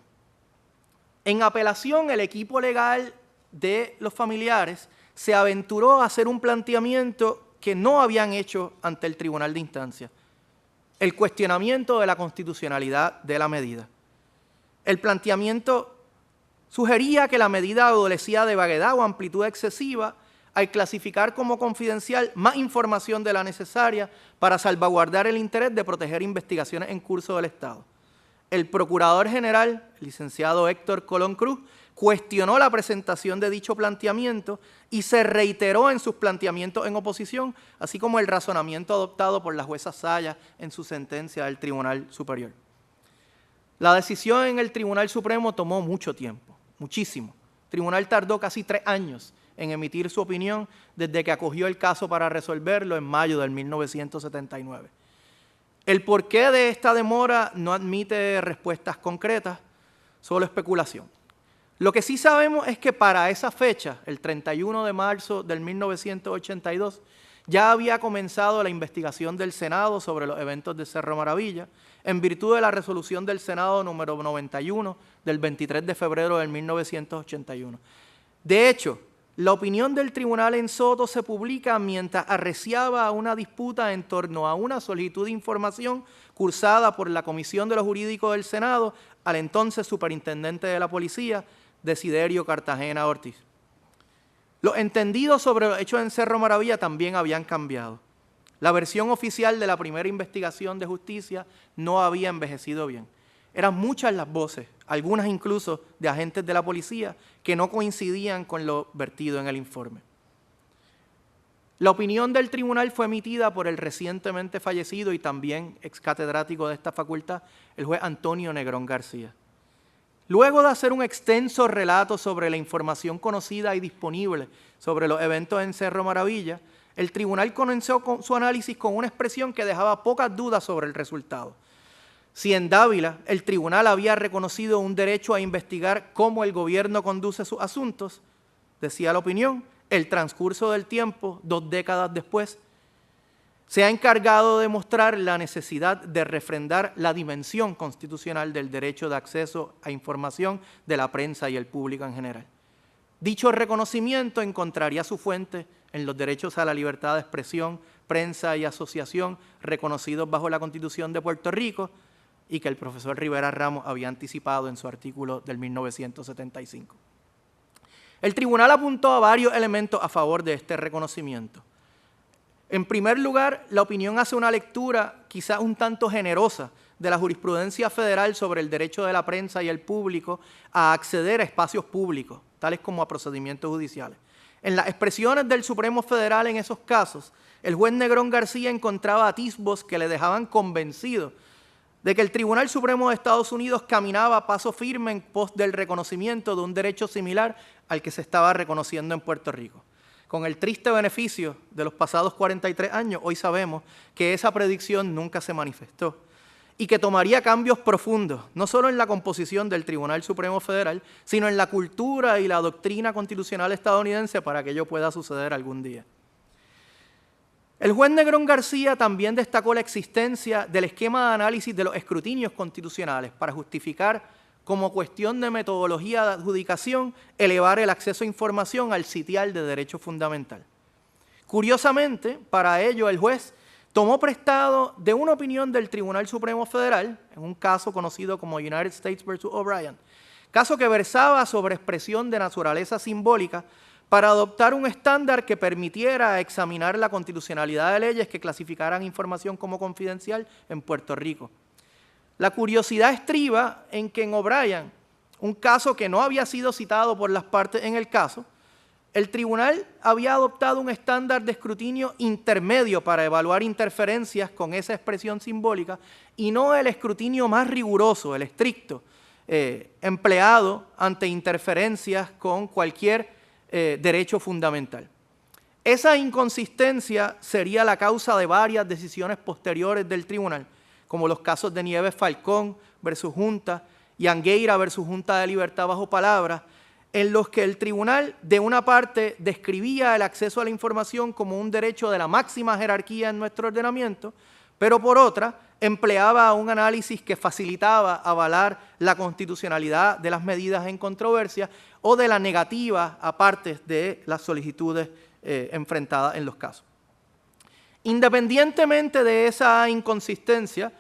En apelación, el equipo legal de los familiares se aventuró a hacer un planteamiento que no habían hecho ante el Tribunal de Instancia: el cuestionamiento de la constitucionalidad de la medida. El planteamiento sugería que la medida adolecía de vaguedad o amplitud excesiva al clasificar como confidencial más información de la necesaria para salvaguardar el interés de proteger investigaciones en curso del Estado. El Procurador General, el licenciado Héctor Colón Cruz, cuestionó la presentación de dicho planteamiento y se reiteró en sus planteamientos en oposición, así como el razonamiento adoptado por la jueza Saya en su sentencia del Tribunal Superior. La decisión en el Tribunal Supremo tomó mucho tiempo, muchísimo. El tribunal tardó casi 3 años en emitir su opinión desde que acogió el caso para resolverlo en mayo del 1979. El porqué de esta demora no admite respuestas concretas, solo especulación. Lo que sí sabemos es que para esa fecha, el 31 de marzo del 1982, ya había comenzado la investigación del Senado sobre los eventos de Cerro Maravilla, en virtud de la resolución del Senado número 91 del 23 de febrero del 1981. De hecho, la opinión del tribunal en Soto se publica mientras arreciaba una disputa en torno a una solicitud de información cursada por la Comisión de lo Jurídico del Senado al entonces superintendente de la policía, Desiderio Cartagena Ortiz. Los entendidos sobre los hechos en Cerro Maravilla también habían cambiado. La versión oficial de la primera investigación de justicia no había envejecido bien. Eran muchas las voces, algunas incluso de agentes de la policía, que no coincidían con lo vertido en el informe. La opinión del tribunal fue emitida por el recientemente fallecido y también excatedrático de esta facultad, el juez Antonio Negrón García. Luego de hacer un extenso relato sobre la información conocida y disponible sobre los eventos en Cerro Maravilla, el tribunal comenzó con su análisis con una expresión que dejaba pocas dudas sobre el resultado. Si en Dávila el tribunal había reconocido un derecho a investigar cómo el gobierno conduce sus asuntos, decía la opinión, el transcurso del tiempo, 2 décadas después, se ha encargado de mostrar la necesidad de refrendar la dimensión constitucional del derecho de acceso a información de la prensa y el público en general. Dicho reconocimiento encontraría su fuente en los derechos a la libertad de expresión, prensa y asociación reconocidos bajo la Constitución de Puerto Rico y que el profesor Rivera Ramos había anticipado en su artículo del 1975. El tribunal apuntó a varios elementos a favor de este reconocimiento. En primer lugar, la opinión hace una lectura quizás un tanto generosa de la jurisprudencia federal sobre el derecho de la prensa y el público a acceder a espacios públicos, tales como a procedimientos judiciales. En las expresiones del Supremo Federal en esos casos, el juez Negrón García encontraba atisbos que le dejaban convencido de que el Tribunal Supremo de Estados Unidos caminaba a paso firme en pos del reconocimiento de un derecho similar al que se estaba reconociendo en Puerto Rico. con el triste beneficio de los pasados 43 años, hoy sabemos que esa predicción nunca se manifestó y que tomaría cambios profundos, no solo en la composición del Tribunal Supremo Federal, sino en la cultura y la doctrina constitucional estadounidense para que ello pueda suceder algún día. El juez Negrón García también destacó la existencia del esquema de análisis de los escrutinios constitucionales para justificar, como cuestión de metodología de adjudicación, elevar el acceso a información al sitial de derecho fundamental. Curiosamente, para ello el juez tomó prestado de una opinión del Tribunal Supremo Federal, en un caso conocido como United States vs. O'Brien, caso que versaba sobre expresión de naturaleza simbólica, para adoptar un estándar que permitiera examinar la constitucionalidad de leyes que clasificaran información como confidencial en Puerto Rico. La curiosidad estriba en que en O'Brien, un caso que no había sido citado por las partes en el caso, el tribunal había adoptado un estándar de escrutinio intermedio para evaluar interferencias con esa expresión simbólica y no el escrutinio más riguroso, el estricto, empleado ante interferencias con cualquier derecho fundamental. Esa inconsistencia sería la causa de varias decisiones posteriores del tribunal, como los casos de Nieves Falcón versus Junta y Angueira versus Junta de Libertad bajo palabra, en los que el tribunal, de una parte, describía el acceso a la información como un derecho de la máxima jerarquía en nuestro ordenamiento, pero por otra, empleaba un análisis que facilitaba avalar la constitucionalidad de las medidas en controversia o de la negativa a partes de las solicitudes enfrentadas en los casos. Independientemente de esa inconsistencia,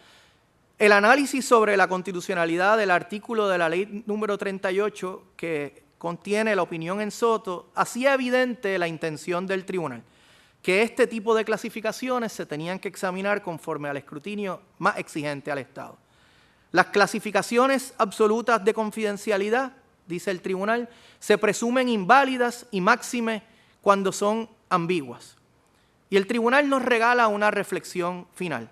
el análisis sobre la constitucionalidad del artículo de la ley número 38 que contiene la opinión en Soto hacía evidente la intención del tribunal, que este tipo de clasificaciones se tenían que examinar conforme al escrutinio más exigente al Estado. Las clasificaciones absolutas de confidencialidad, dice el tribunal, se presumen inválidas y máxime cuando son ambiguas. Y el tribunal nos regala una reflexión final.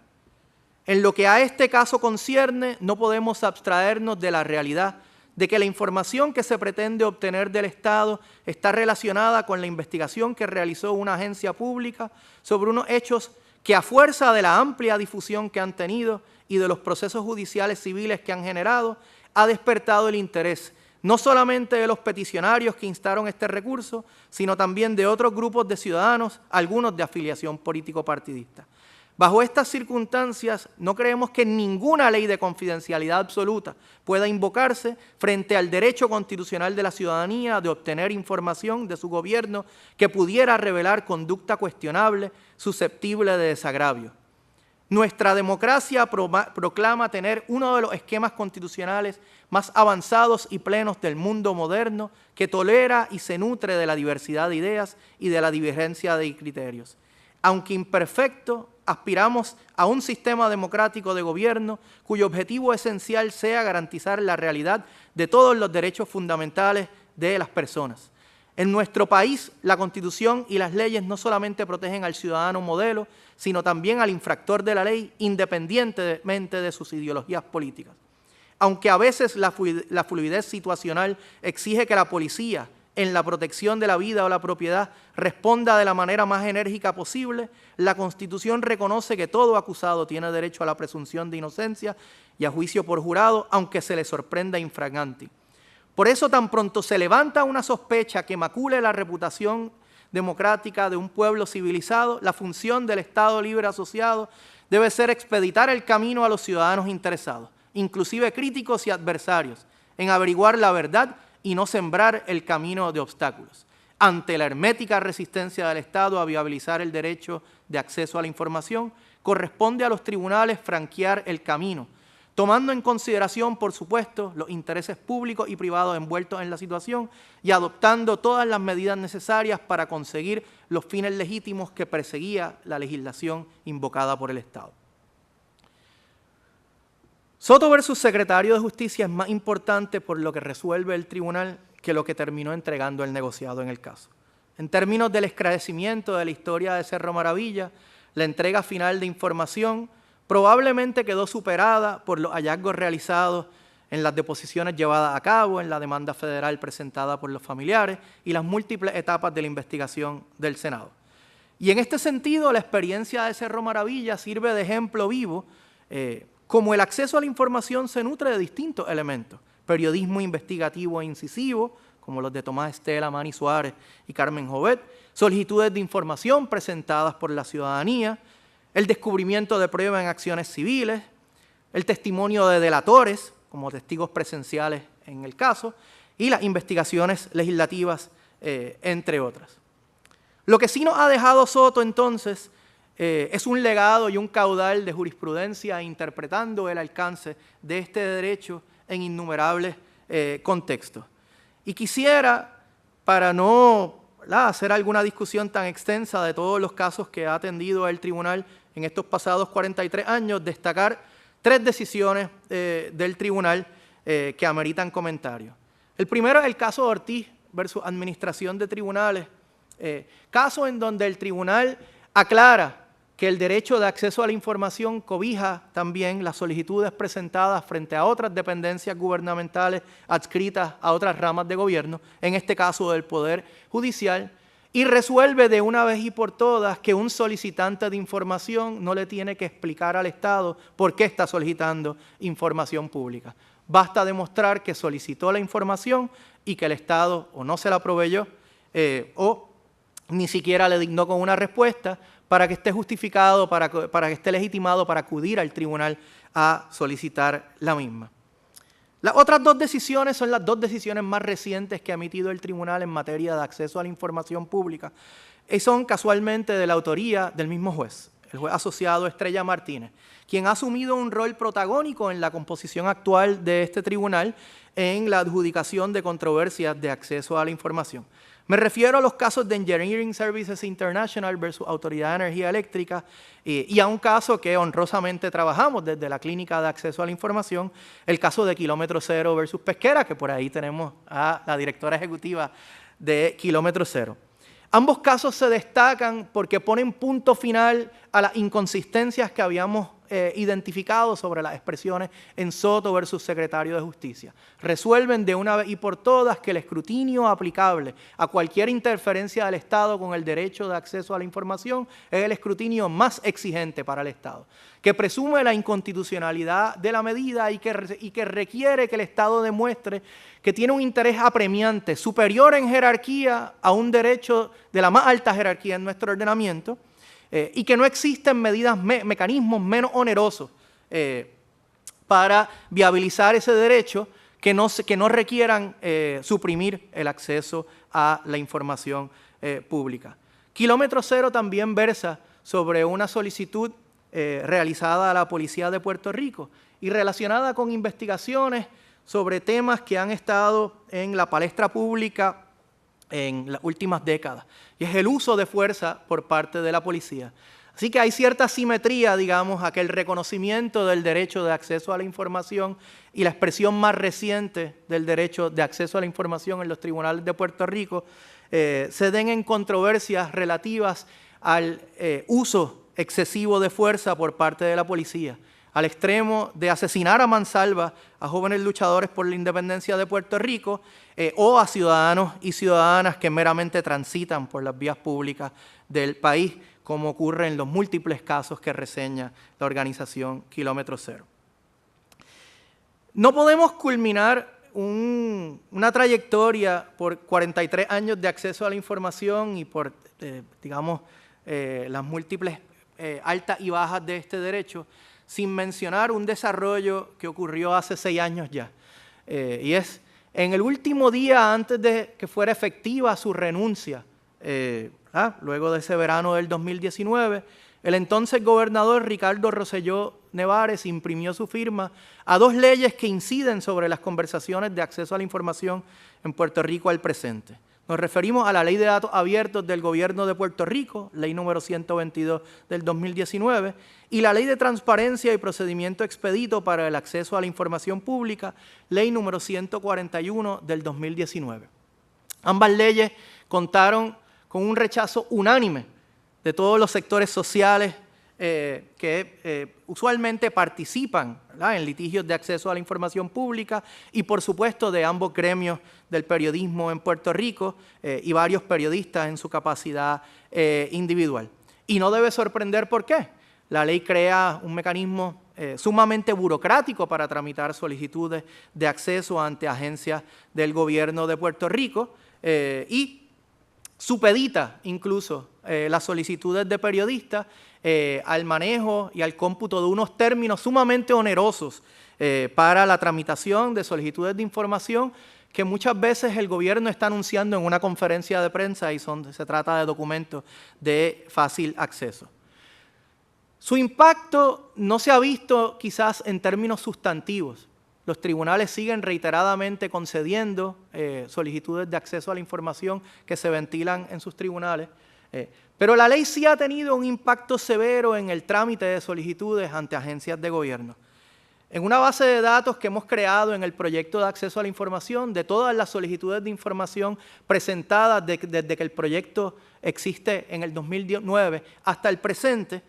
En lo que a este caso concierne, no podemos abstraernos de la realidad de que la información que se pretende obtener del Estado está relacionada con la investigación que realizó una agencia pública sobre unos hechos que, a fuerza de la amplia difusión que han tenido y de los procesos judiciales civiles que han generado, ha despertado el interés no solamente de los peticionarios que instaron este recurso, sino también de otros grupos de ciudadanos, algunos de afiliación político-partidista. Bajo estas circunstancias, no creemos que ninguna ley de confidencialidad absoluta pueda invocarse frente al derecho constitucional de la ciudadanía de obtener información de su gobierno que pudiera revelar conducta cuestionable, susceptible de desagravio. Nuestra democracia proclama tener uno de los esquemas constitucionales más avanzados y plenos del mundo moderno, que tolera y se nutre de la diversidad de ideas y de la divergencia de criterios. Aunque imperfecto, aspiramos a un sistema democrático de gobierno cuyo objetivo esencial sea garantizar la realidad de todos los derechos fundamentales de las personas. En nuestro país, la Constitución y las leyes no solamente protegen al ciudadano modelo, sino también al infractor de la ley, independientemente de sus ideologías políticas. Aunque a veces la fluidez situacional exige que la policía, en la protección de la vida o la propiedad, responda de la manera más enérgica posible, la Constitución reconoce que todo acusado tiene derecho a la presunción de inocencia y a juicio por jurado, aunque se le sorprenda infraganti. Por eso, tan pronto se levanta una sospecha que macule la reputación democrática de un pueblo civilizado, la función del Estado libre asociado debe ser expeditar el camino a los ciudadanos interesados, inclusive críticos y adversarios, en averiguar la verdad y no sembrar el camino de obstáculos. Ante la hermética resistencia del Estado a viabilizar el derecho de acceso a la información, corresponde a los tribunales franquear el camino, tomando en consideración, por supuesto, los intereses públicos y privados envueltos en la situación y adoptando todas las medidas necesarias para conseguir los fines legítimos que perseguía la legislación invocada por el Estado. Soto versus Secretario de Justicia es más importante por lo que resuelve el tribunal que lo que terminó entregando el negociado en el caso. En términos del esclarecimiento de la historia de Cerro Maravilla, la entrega final de información probablemente quedó superada por los hallazgos realizados en las deposiciones llevadas a cabo, en la demanda federal presentada por los familiares y las múltiples etapas de la investigación del Senado. Y en este sentido, la experiencia de Cerro Maravilla sirve de ejemplo vivo, como el acceso a la información se nutre de distintos elementos: periodismo investigativo e incisivo, como los de Tomás Estela, Manny Suárez y Carmen Jovet, solicitudes de información presentadas por la ciudadanía, el descubrimiento de pruebas en acciones civiles, el testimonio de delatores, como testigos presenciales en el caso, y las investigaciones legislativas, entre otras. Lo que sí nos ha dejado Soto, entonces, es un legado y un caudal de jurisprudencia interpretando el alcance de este derecho en innumerables contextos. Y quisiera, para no hacer alguna discusión tan extensa de todos los casos que ha atendido el tribunal en estos pasados 43 años, destacar 3 decisiones del tribunal que ameritan comentarios. El primero es el caso de Ortiz versus Administración de Tribunales, caso en donde el tribunal aclara que el derecho de acceso a la información cobija también las solicitudes presentadas frente a otras dependencias gubernamentales adscritas a otras ramas de gobierno, en este caso del Poder Judicial, y resuelve de una vez y por todas que un solicitante de información no le tiene que explicar al Estado por qué está solicitando información pública. Basta demostrar que solicitó la información y que el Estado o no se la proveyó o ni siquiera le dignó con una respuesta para que esté justificado, para que esté legitimado para acudir al tribunal a solicitar la misma. Las otras 2 decisiones son las 2 decisiones más recientes que ha emitido el tribunal en materia de acceso a la información pública y son casualmente de la autoría del mismo juez, el juez asociado Estrella Martínez, quien ha asumido un rol protagónico en la composición actual de este tribunal en la adjudicación de controversias de acceso a la información. Me refiero a los casos de Engineering Services International versus Autoridad de Energía Eléctrica y a un caso que honrosamente trabajamos desde la Clínica de Acceso a la Información, el caso de Kilómetro Cero versus Pesquera, que por ahí tenemos a la directora ejecutiva de Kilómetro Cero. Ambos casos se destacan porque ponen punto final a las inconsistencias que habíamos identificado sobre las expresiones en Soto versus Secretario de Justicia. Resuelven de una vez y por todas que el escrutinio aplicable a cualquier interferencia del Estado con el derecho de acceso a la información es el escrutinio más exigente para el Estado, que presume la inconstitucionalidad de la medida y que requiere que el Estado demuestre que tiene un interés apremiante superior en jerarquía a un derecho de la más alta jerarquía en nuestro ordenamiento, y que no existen mecanismos menos onerosos para viabilizar ese derecho que no requieran suprimir el acceso a la información pública. Kilómetro Cero también versa sobre una solicitud realizada a la Policía de Puerto Rico y relacionada con investigaciones sobre temas que han estado en la palestra pública en las últimas décadas, y es el uso de fuerza por parte de la policía. Así que hay cierta simetría, digamos, a que el reconocimiento del derecho de acceso a la información y la expresión más reciente del derecho de acceso a la información en los tribunales de Puerto Rico se den en controversias relativas al uso excesivo de fuerza por parte de la policía, al extremo de asesinar a mansalva a jóvenes luchadores por la independencia de Puerto Rico o a ciudadanos y ciudadanas que meramente transitan por las vías públicas del país, como ocurre en los múltiples casos que reseña la organización Kilómetro Cero. No podemos culminar una trayectoria por 43 años de acceso a la información y por, las múltiples altas y bajas de este derecho sin mencionar un desarrollo que ocurrió hace 6 años ya. Y es, en el último día antes de que fuera efectiva su renuncia, luego de ese verano del 2019, el entonces gobernador Ricardo Rosselló Nevares imprimió su firma a 2 leyes que inciden sobre las conversaciones de acceso a la información en Puerto Rico al presente. Nos referimos a la Ley de Datos Abiertos del Gobierno de Puerto Rico, Ley número 122 del 2019, y la Ley de Transparencia y Procedimiento Expedito para el Acceso a la Información Pública, Ley número 141 del 2019. Ambas leyes contaron con un rechazo unánime de todos los sectores sociales que usualmente participan, ¿verdad?, en litigios de acceso a la información pública y, por supuesto, de ambos gremios del periodismo en Puerto Rico y varios periodistas en su capacidad individual. Y no debe sorprender por qué. La ley crea un mecanismo sumamente burocrático para tramitar solicitudes de acceso ante agencias del gobierno de Puerto Rico y supedita incluso las solicitudes de periodistas al manejo y al cómputo de unos términos sumamente onerosos para la tramitación de solicitudes de información que muchas veces el gobierno está anunciando en una conferencia de prensa y se trata de documentos de fácil acceso. Su impacto no se ha visto quizás en términos sustantivos. Los tribunales siguen reiteradamente concediendo solicitudes de acceso a la información que se ventilan en sus tribunales, pero la ley sí ha tenido un impacto severo en el trámite de solicitudes ante agencias de gobierno. En una base de datos que hemos creado en el proyecto de acceso a la información, de todas las solicitudes de información presentadas desde que el proyecto existe en el 2009 hasta el presente,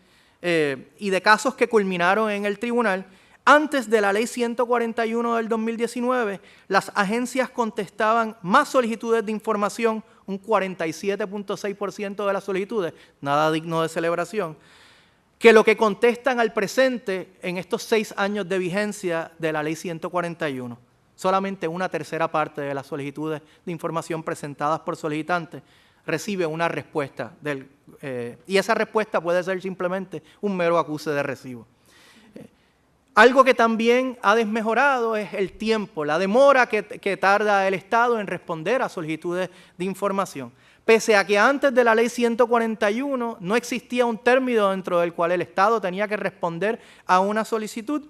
y de casos que culminaron en el tribunal, antes de la Ley 141 del 2019, las agencias contestaban más solicitudes de información, un 47.6% de las solicitudes, nada digno de celebración, que lo que contestan al presente en estos 6 años de vigencia de la Ley 141. Solamente una tercera parte de las solicitudes de información presentadas por solicitantes recibe una respuesta, y esa respuesta puede ser simplemente un mero acuse de recibo. Algo que también ha desmejorado es el tiempo, la demora que tarda el Estado en responder a solicitudes de información. Pese a que antes de la Ley 141 no existía un término dentro del cual el Estado tenía que responder a una solicitud,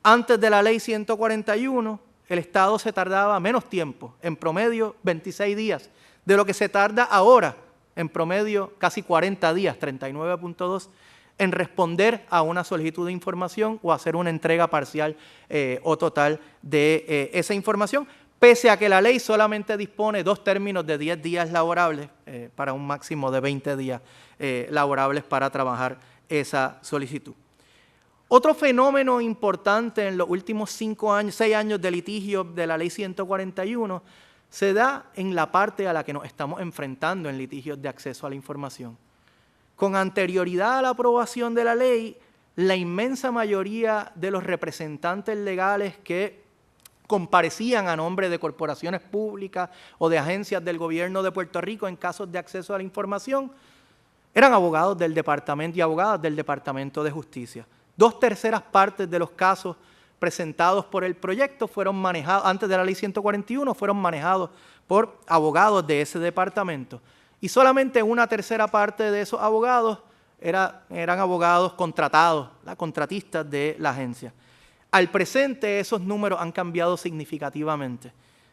antes de la Ley 141 el Estado se tardaba menos tiempo, en promedio 26 días, de lo que se tarda ahora, en promedio casi 40 días, 39.2, en responder a una solicitud de información o hacer una entrega parcial o total de esa información, pese a que la ley solamente dispone 2 términos de 10 días laborables para un máximo de 20 días laborables para trabajar esa solicitud. Otro fenómeno importante en los últimos 6 años de litigio de la Ley 141 se da en la parte a la que nos estamos enfrentando en litigios de acceso a la información. Con anterioridad a la aprobación de la ley, la inmensa mayoría de los representantes legales que comparecían a nombre de corporaciones públicas o de agencias del gobierno de Puerto Rico en casos de acceso a la información eran abogados del departamento y abogadas del Departamento de Justicia. 2/3 partes de los casos presentados por el proyecto fueron manejados, antes de la Ley 141, fueron manejados por abogados de ese departamento. Y solamente 1/3 parte de esos abogados eran abogados contratados, contratistas de la agencia. Al presente, esos números han cambiado significativamente.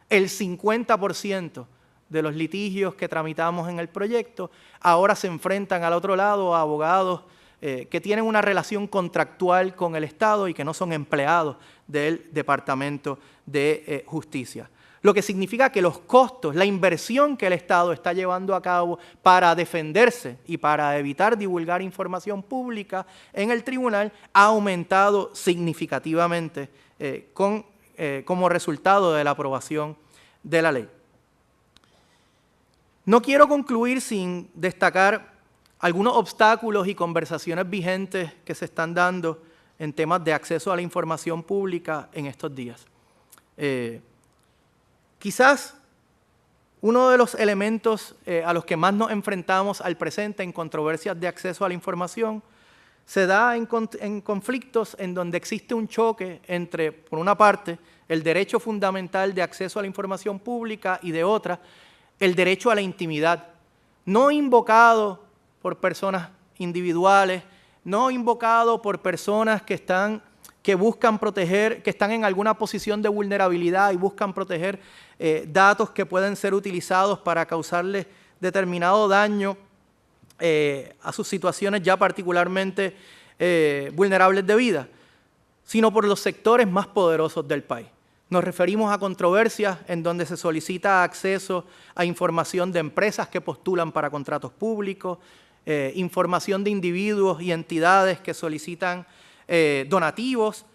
El 50% de los litigios que tramitamos en el proyecto ahora se enfrentan al otro lado a abogados que tienen una relación contractual con el Estado y que no son empleados del Departamento de Justicia. Lo que significa que los costos, la inversión que el Estado está llevando a cabo para defenderse y para evitar divulgar información pública en el tribunal ha aumentado significativamente como resultado de la aprobación de la ley. No quiero concluir sin destacar algunos obstáculos y conversaciones vigentes que se están dando en temas de acceso a la información pública en estos días. Quizás uno de los elementos a los que más nos enfrentamos al presente en controversias de acceso a la información se da en conflictos en donde existe un choque entre, por una parte, el derecho fundamental de acceso a la información pública y de otra, el derecho a la intimidad, no invocado por personas individuales, no invocado por personas que buscan proteger, que están en alguna posición de vulnerabilidad y buscan proteger datos que pueden ser utilizados para causarles determinado daño a sus situaciones ya particularmente vulnerables de vida, sino por los sectores más poderosos del país. Nos referimos a controversias en donde se solicita acceso a información de empresas que postulan para contratos públicos, información de individuos y entidades que solicitan donativos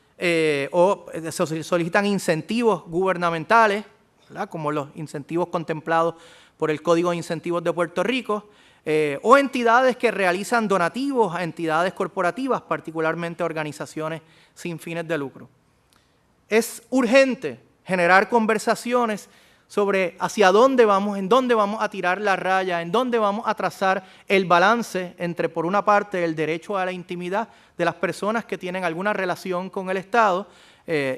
o solicitan incentivos gubernamentales, ¿verdad?, como los incentivos contemplados por el Código de Incentivos de Puerto Rico, o entidades que realizan donativos a entidades corporativas, particularmente organizaciones sin fines de lucro. Es urgente generar conversaciones sobre hacia dónde vamos, en dónde vamos a tirar la raya, en dónde vamos a trazar el balance entre, por una parte, el derecho a la intimidad de las personas que tienen alguna relación con el Estado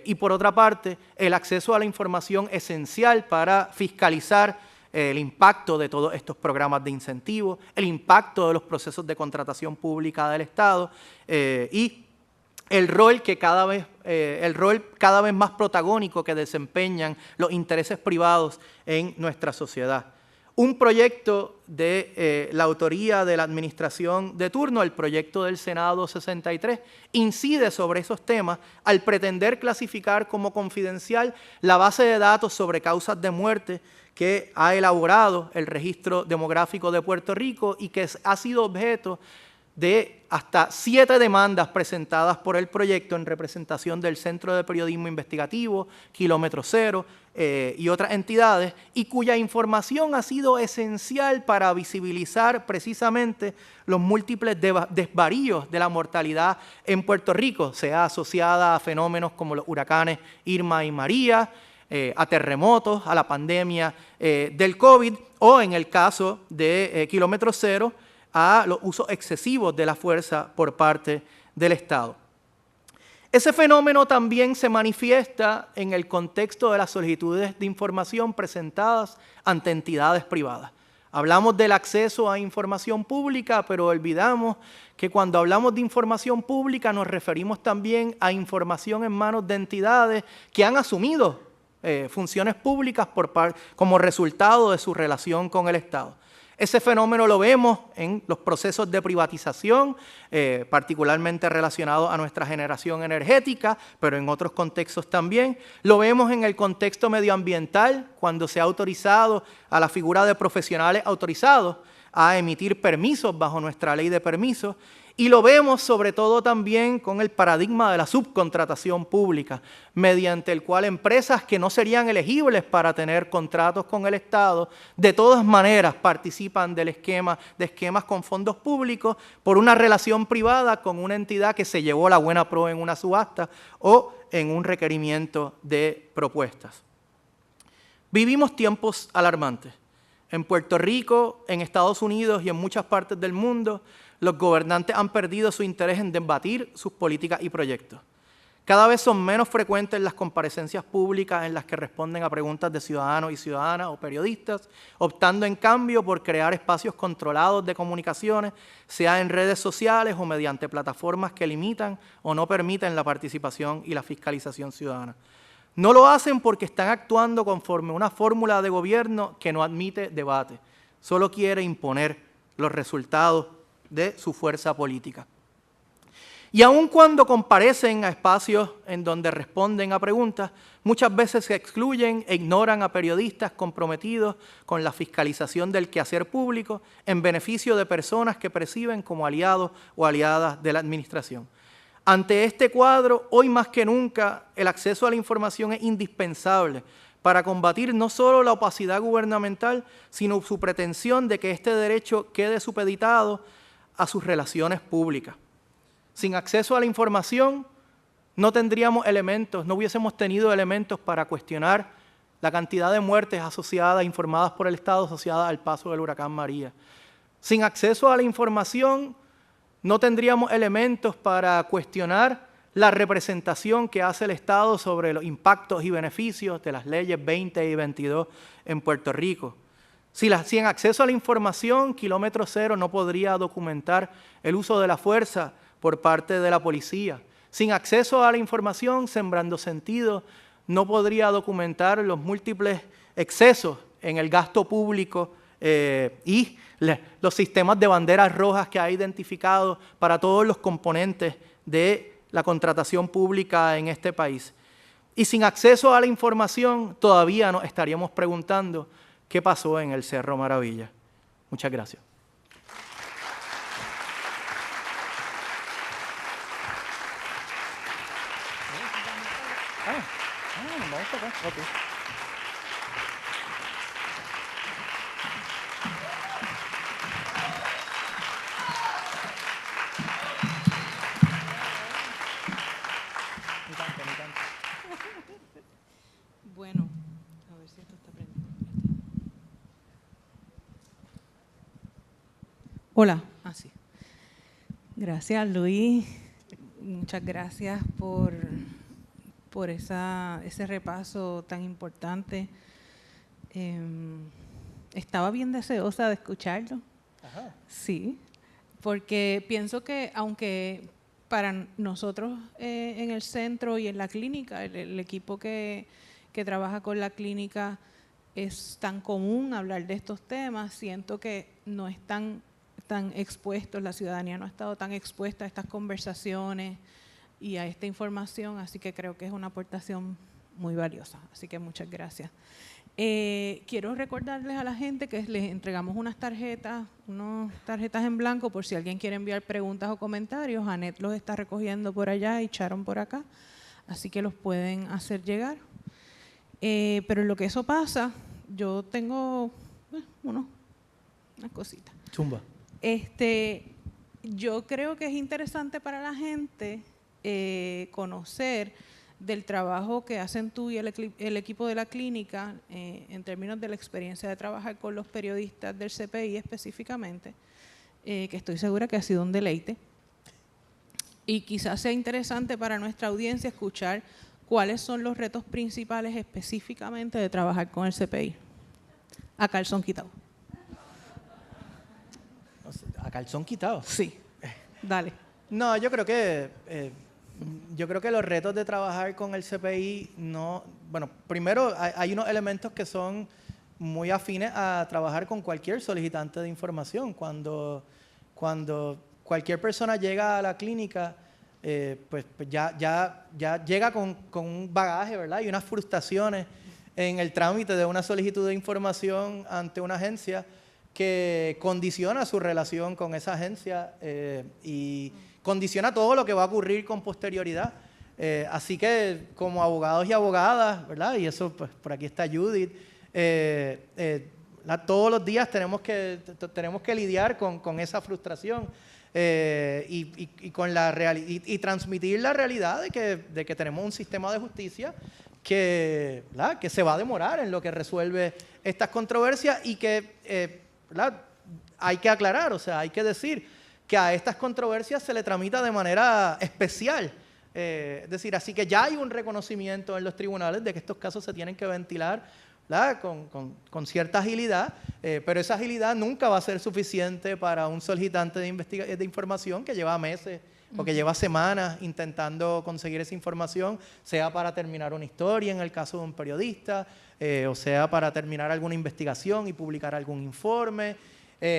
y, por otra parte, el acceso a la información esencial para fiscalizar el impacto de todos estos programas de incentivos, el impacto de los procesos de contratación pública del Estado y el rol cada vez más protagónico que desempeñan los intereses privados en nuestra sociedad. Un proyecto de la autoría de la administración de turno, el proyecto del Senado 63, incide sobre esos temas al pretender clasificar como confidencial la base de datos sobre causas de muerte que ha elaborado el Registro Demográfico de Puerto Rico y que ha sido objeto de hasta 7 demandas presentadas por el proyecto en representación del Centro de Periodismo Investigativo, Kilómetro Cero y otras entidades, y cuya información ha sido esencial para visibilizar precisamente los múltiples desvaríos de la mortalidad en Puerto Rico, sea asociada a fenómenos como los huracanes Irma y María, a terremotos, a la pandemia del COVID, o en el caso de Kilómetro Cero, a los usos excesivos de la fuerza por parte del Estado. Ese fenómeno también se manifiesta en el contexto de las solicitudes de información presentadas ante entidades privadas. Hablamos del acceso a información pública, pero olvidamos que cuando hablamos de información pública nos referimos también a información en manos de entidades que han asumido funciones públicas como resultado de su relación con el Estado. Ese fenómeno lo vemos en los procesos de privatización, particularmente relacionados a nuestra generación energética, pero en otros contextos también. Lo vemos en el contexto medioambiental, cuando se ha autorizado a la figura de profesionales autorizados a emitir permisos bajo nuestra ley de permisos. Y lo vemos sobre todo también con el paradigma de la subcontratación pública, mediante el cual empresas que no serían elegibles para tener contratos con el Estado, de todas maneras participan de esquemas con fondos públicos por una relación privada con una entidad que se llevó la buena pro en una subasta o en un requerimiento de propuestas. Vivimos tiempos alarmantes. En Puerto Rico, en Estados Unidos y en muchas partes del mundo, los gobernantes han perdido su interés en debatir sus políticas y proyectos. Cada vez son menos frecuentes las comparecencias públicas en las que responden a preguntas de ciudadanos y ciudadanas o periodistas, optando en cambio por crear espacios controlados de comunicaciones, sea en redes sociales o mediante plataformas que limitan o no permiten la participación y la fiscalización ciudadana. No lo hacen porque están actuando conforme a una fórmula de gobierno que no admite debate, solo quiere imponer los resultados de su fuerza política. Y aun cuando comparecen a espacios en donde responden a preguntas, muchas veces se excluyen e ignoran a periodistas comprometidos con la fiscalización del quehacer público en beneficio de personas que perciben como aliados o aliadas de la administración. Ante este cuadro, hoy más que nunca, el acceso a la información es indispensable para combatir no solo la opacidad gubernamental, sino su pretensión de que este derecho quede supeditado a sus relaciones públicas. Sin acceso a la información, no hubiésemos tenido elementos para cuestionar la cantidad de muertes informadas por el Estado, asociadas al paso del huracán María. Sin acceso a la información, no tendríamos elementos para cuestionar la representación que hace el Estado sobre los impactos y beneficios de las leyes 20 y 22 en Puerto Rico. Sin acceso a la información, Kilómetro Cero no podría documentar el uso de la fuerza por parte de la policía. Sin acceso a la información, Sembrando Sentido no podría documentar los múltiples excesos en el gasto público y los sistemas de banderas rojas que ha identificado para todos los componentes de la contratación pública en este país. Y sin acceso a la información, todavía nos estaríamos preguntando qué pasó en el Cerro Maravilla. Muchas gracias. Vamos acá. Ok. Ni tanto, ni tanto. Bueno, a ver si esto está prendido. Hola. Sí. Gracias, Luis. Muchas gracias por ese repaso tan importante. Estaba bien deseosa de escucharlo. Ajá. Sí, porque pienso que aunque para nosotros en el centro y en la clínica, el equipo que trabaja con la clínica, es tan común hablar de estos temas, siento que no es tan expuestos, la ciudadanía no ha estado tan expuesta a estas conversaciones y a esta información, así que creo que es una aportación muy valiosa, así que muchas gracias. Quiero recordarles a la gente que les entregamos unas tarjetas en blanco por si alguien quiere enviar preguntas o comentarios. Anet los está recogiendo por allá y Sharon por acá, así que los pueden hacer llegar. Pero en lo que eso pasa, yo tengo unas cositas. Zumba. Yo creo que es interesante para la gente conocer del trabajo que hacen tú y el equipo de la clínica en términos de la experiencia de trabajar con los periodistas del CPI específicamente, que estoy segura que ha sido un deleite. Y quizás sea interesante para nuestra audiencia escuchar cuáles son los retos principales específicamente de trabajar con el CPI. A calzón quitado. ¿A calzón quitado? Sí, dale. No, yo creo que los retos de trabajar con el CPI bueno, primero hay unos elementos que son muy afines a trabajar con cualquier solicitante de información. Cuando cualquier persona llega a la clínica, pues ya llega con un bagaje, ¿verdad? Y unas frustraciones en el trámite de una solicitud de información ante una agencia que condiciona su relación con esa agencia y condiciona todo lo que va a ocurrir con posterioridad. Así que como abogados y abogadas, ¿verdad? Y eso, pues por aquí está Judith, todos los días tenemos que lidiar con esa frustración y transmitir la realidad de que tenemos un sistema de justicia que se va a demorar en lo que resuelve estas controversias y que hay que aclarar, o sea, hay que decir que a estas controversias se le tramita de manera especial. Es decir, así que ya hay un reconocimiento en los tribunales de que estos casos se tienen que ventilar con cierta agilidad, pero esa agilidad nunca va a ser suficiente para un solicitante de información que lleva meses o que lleva semanas intentando conseguir esa información, sea para terminar una historia en el caso de un periodista, o sea para terminar alguna investigación y publicar algún informe,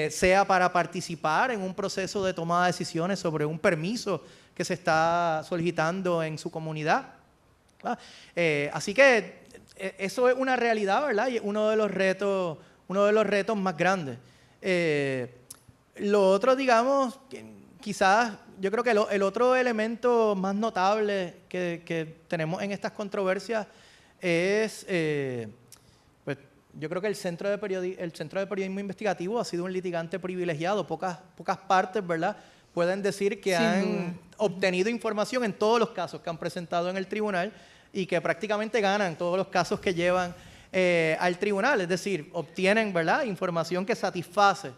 sea para participar en un proceso de toma de decisiones sobre un permiso que se está solicitando en su comunidad. Así que eso es una realidad, ¿verdad? Y es uno de los retos más grandes. Lo otro, digamos, quizás yo creo que el otro elemento más notable que tenemos en estas controversias es, pues yo creo que el Centro de Periodismo Investigativo ha sido un litigante privilegiado. Pocas partes, ¿verdad?, pueden decir que han obtenido información en todos los casos que han presentado en el tribunal y que prácticamente ganan todos los casos que llevan al tribunal. Es decir, obtienen, ¿verdad?, información que satisface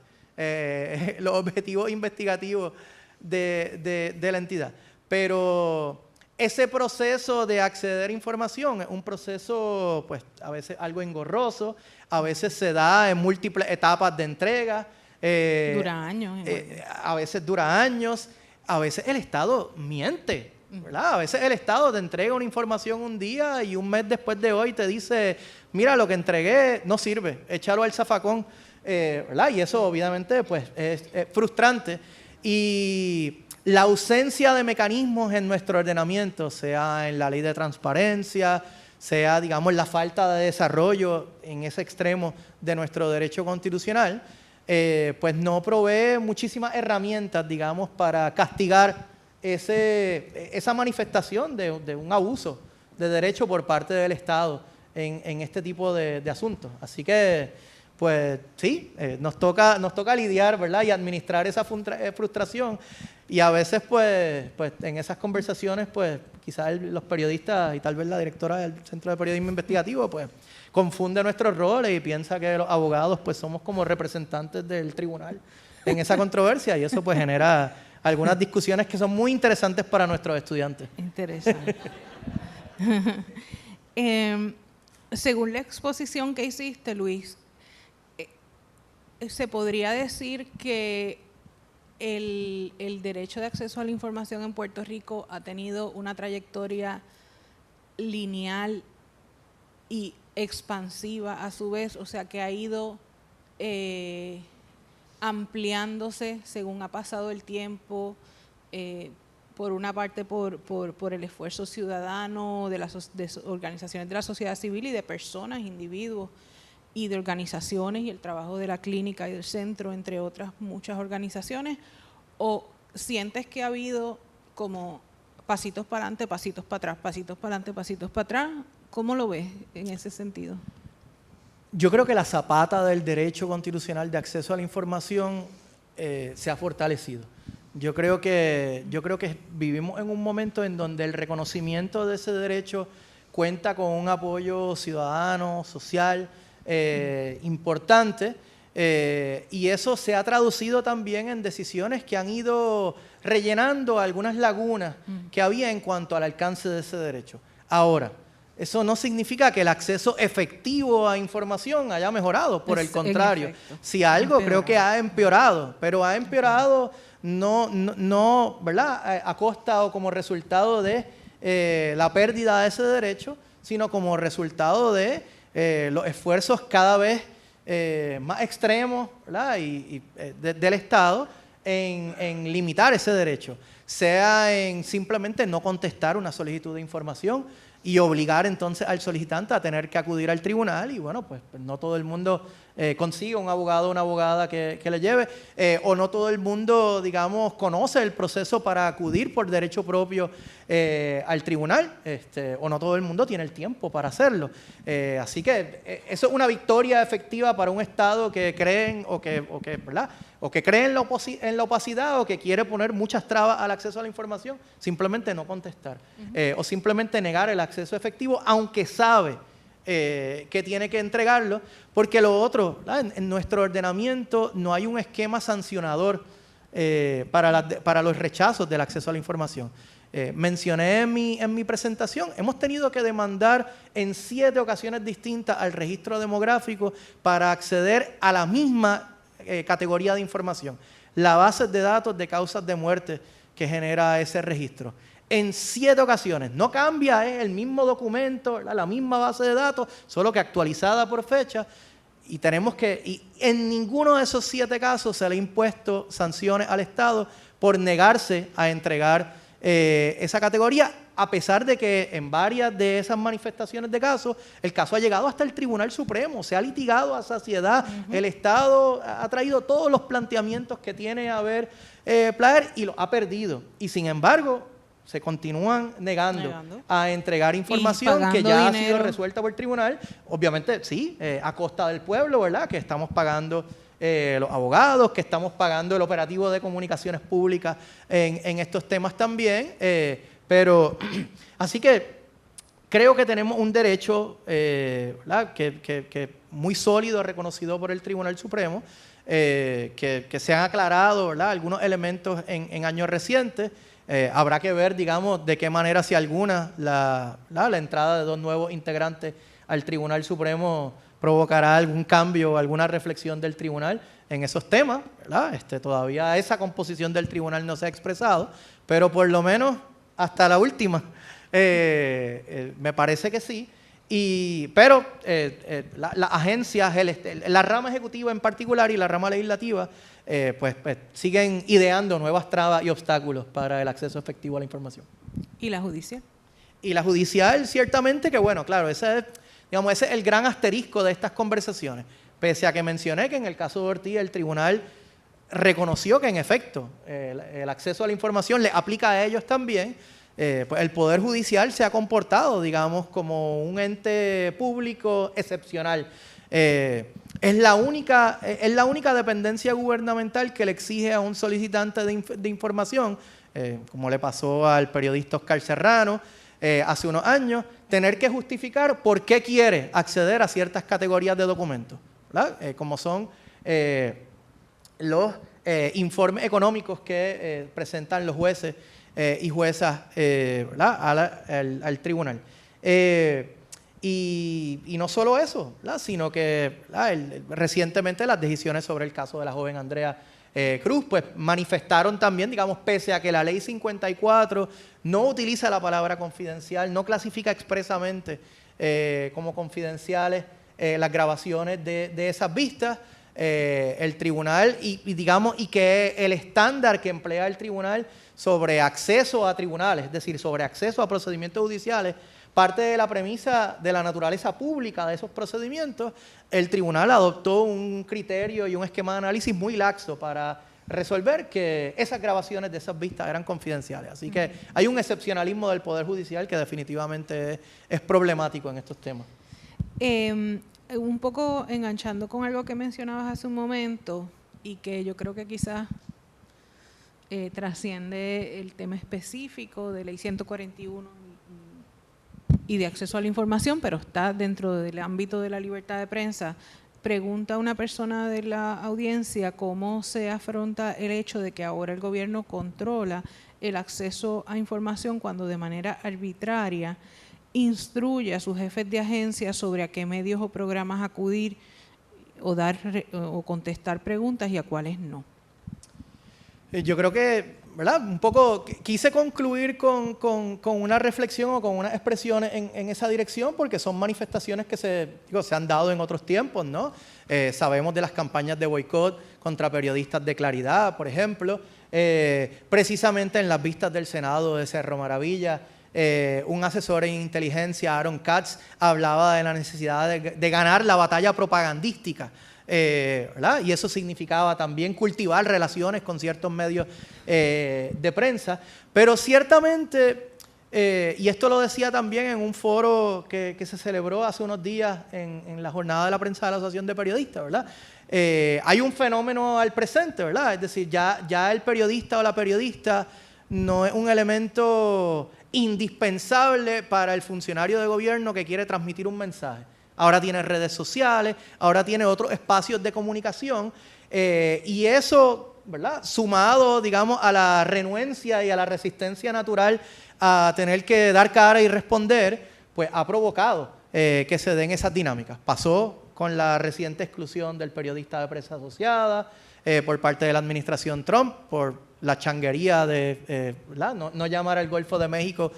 los objetivos investigativos de la entidad. Pero ese proceso de acceder a información es un proceso, pues, a veces algo engorroso, a veces se da en múltiples etapas de entrega. Dura años. A veces dura años, a veces el Estado miente, ¿verdad? A veces el Estado te entrega una información un día y un mes después de hoy te dice, mira, lo que entregué no sirve, échalo al zafacón, ¿verdad? Y eso obviamente pues es frustrante. Y la ausencia de mecanismos en nuestro ordenamiento, sea en la ley de transparencia, sea, digamos, la falta de desarrollo en ese extremo de nuestro derecho constitucional, pues no provee muchísimas herramientas, digamos, para castigar esa manifestación de un abuso de derecho por parte del Estado en este tipo de asuntos. Así que, pues sí, nos toca lidiar, ¿verdad? Y administrar esa frustración. Y a veces, pues en esas conversaciones, pues quizás los periodistas y tal vez la directora del Centro de Periodismo Investigativo, pues confunde nuestros roles y piensa que los abogados, pues somos como representantes del tribunal en esa controversia, y eso pues genera algunas discusiones que son muy interesantes para nuestros estudiantes. Interesante. Según la exposición que hiciste, Luis, se podría decir que el derecho de acceso a la información en Puerto Rico ha tenido una trayectoria lineal y expansiva a su vez, o sea que ha ido ampliándose según ha pasado el tiempo, por una parte por el esfuerzo ciudadano de organizaciones de la sociedad civil y de personas, individuos y de organizaciones y el trabajo de la clínica y del centro, entre otras muchas organizaciones, o sientes que ha habido como pasitos para adelante, pasitos para atrás, pasitos para adelante, pasitos para atrás? ¿Cómo lo ves en ese sentido? Yo creo que la zapata del derecho constitucional de acceso a la información se ha fortalecido. Yo creo que vivimos en un momento en donde el reconocimiento de ese derecho cuenta con un apoyo ciudadano, social, importante, y eso se ha traducido también en decisiones que han ido rellenando algunas lagunas que había en cuanto al alcance de ese derecho. Ahora, eso no significa que el acceso efectivo a información haya mejorado, por el contrario. Si algo, creo que ha empeorado, pero ha empeorado no, ¿verdad?, a costa o como resultado de la pérdida de ese derecho, sino como resultado de los esfuerzos cada vez más extremos, ¿verdad?, del Estado en limitar ese derecho, sea en simplemente no contestar una solicitud de información y obligar entonces al solicitante a tener que acudir al tribunal, y bueno, pues no todo el mundo consigue un abogado o una abogada que le lleve, o no todo el mundo, digamos, conoce el proceso para acudir por derecho propio al tribunal, o no todo el mundo tiene el tiempo para hacerlo. Así que eso es una victoria efectiva para un Estado que cree ¿verdad?, o que cree en la opacidad, o que quiere poner muchas trabas al acceso a la información, simplemente no contestar, o simplemente negar el acceso efectivo, aunque sabe que tiene que entregarlo, porque lo otro, en nuestro ordenamiento no hay un esquema sancionador para los rechazos del acceso a la información. Mencioné en mi presentación, hemos tenido que demandar en 7 ocasiones distintas al registro demográfico para acceder a la misma categoría de información, la base de datos de causas de muerte que genera ese registro. En 7 ocasiones, no cambia, es el mismo documento, ¿verdad?, la misma base de datos, solo que actualizada por fecha, y en ninguno de esos 7 casos se le ha impuesto sanciones al Estado por negarse a entregar esa categoría, a pesar de que en varias de esas manifestaciones de casos, el caso ha llegado hasta el Tribunal Supremo, se ha litigado a saciedad, el Estado ha traído todos los planteamientos que tiene a ver Plaer y lo ha perdido, y sin embargo se continúan negando a entregar información que ya ha sido resuelta por el tribunal, obviamente sí, a costa del pueblo, ¿verdad?, que estamos pagando los abogados, que estamos pagando el operativo de comunicaciones públicas en estos temas también, pero así que creo que tenemos un derecho ¿verdad?, que muy sólido, reconocido por el Tribunal Supremo, que se han aclarado, ¿verdad?, algunos elementos en años recientes. Habrá que ver, digamos, de qué manera, si alguna, la entrada de 2 nuevos integrantes al Tribunal Supremo provocará algún cambio, alguna reflexión del tribunal en esos temas, ¿verdad? Todavía esa composición del tribunal no se ha expresado, pero por lo menos hasta la última me parece que sí. Pero las agencias, la rama ejecutiva en particular y la rama legislativa, pues siguen ideando nuevas trabas y obstáculos para el acceso efectivo a la información. ¿Y la judicial? Y la judicial, ciertamente que, bueno, claro, ese es el gran asterisco de estas conversaciones. Pese a que mencioné que en el caso de Ortiz el tribunal reconoció que en efecto el acceso a la información le aplica a ellos también, pues el Poder Judicial se ha comportado, digamos, como un ente público excepcional. Es la única dependencia gubernamental que le exige a un solicitante de información, como le pasó al periodista Oscar Serrano hace unos años, tener que justificar por qué quiere acceder a ciertas categorías de documentos, ¿verdad? Como son los informes económicos que presentan los jueces y juezas ¿verdad? al tribunal. Y no solo eso, ¿verdad? Sino que recientemente las decisiones sobre el caso de la joven Andrea Cruz pues manifestaron también, digamos, pese a que la ley 54 no utiliza la palabra confidencial, no clasifica expresamente como confidenciales las grabaciones de esas vistas, el tribunal y que el estándar que emplea el tribunal sobre acceso a tribunales, es decir, sobre acceso a procedimientos judiciales, parte de la premisa de la naturaleza pública de esos procedimientos, el tribunal adoptó un criterio y un esquema de análisis muy laxo para resolver que esas grabaciones de esas vistas eran confidenciales. Así que hay un excepcionalismo del Poder Judicial que definitivamente es problemático en estos temas. Un poco enganchando con algo que mencionabas hace un momento y que yo creo que quizás trasciende el tema específico de Ley 141 y de acceso a la información, pero está dentro del ámbito de la libertad de prensa. Pregunta a una persona de la audiencia cómo se afronta el hecho de que ahora el gobierno controla el acceso a información cuando de manera arbitraria instruye a sus jefes de agencia sobre a qué medios o programas acudir o dar o contestar preguntas y a cuáles no. Yo creo que, ¿verdad? Un poco quise concluir con una reflexión o con unas expresiones en esa dirección, porque son manifestaciones que se han dado en otros tiempos, ¿no? Sabemos de las campañas de boicot contra periodistas de Claridad, por ejemplo. Precisamente en las vistas del Senado de Cerro Maravilla, un asesor en inteligencia, Aaron Katz, hablaba de la necesidad de ganar la batalla propagandística. ¿Verdad? Y eso significaba también cultivar relaciones con ciertos medios de prensa, pero ciertamente, y esto lo decía también en un foro que se celebró hace unos días en la jornada de la prensa de la Asociación de Periodistas, ¿verdad? Hay un fenómeno al presente, ¿verdad? Es decir, ya el periodista o la periodista no es un elemento indispensable para el funcionario de gobierno que quiere transmitir un mensaje. Ahora tiene redes sociales, ahora tiene otros espacios de comunicación y eso, ¿verdad? Sumado, digamos, a la renuencia y a la resistencia natural a tener que dar cara y responder, pues ha provocado que se den esas dinámicas. Pasó con la reciente exclusión del periodista de prensa asociada por parte de la administración Trump, por la changuería de ¿verdad? No llamar al Golfo de México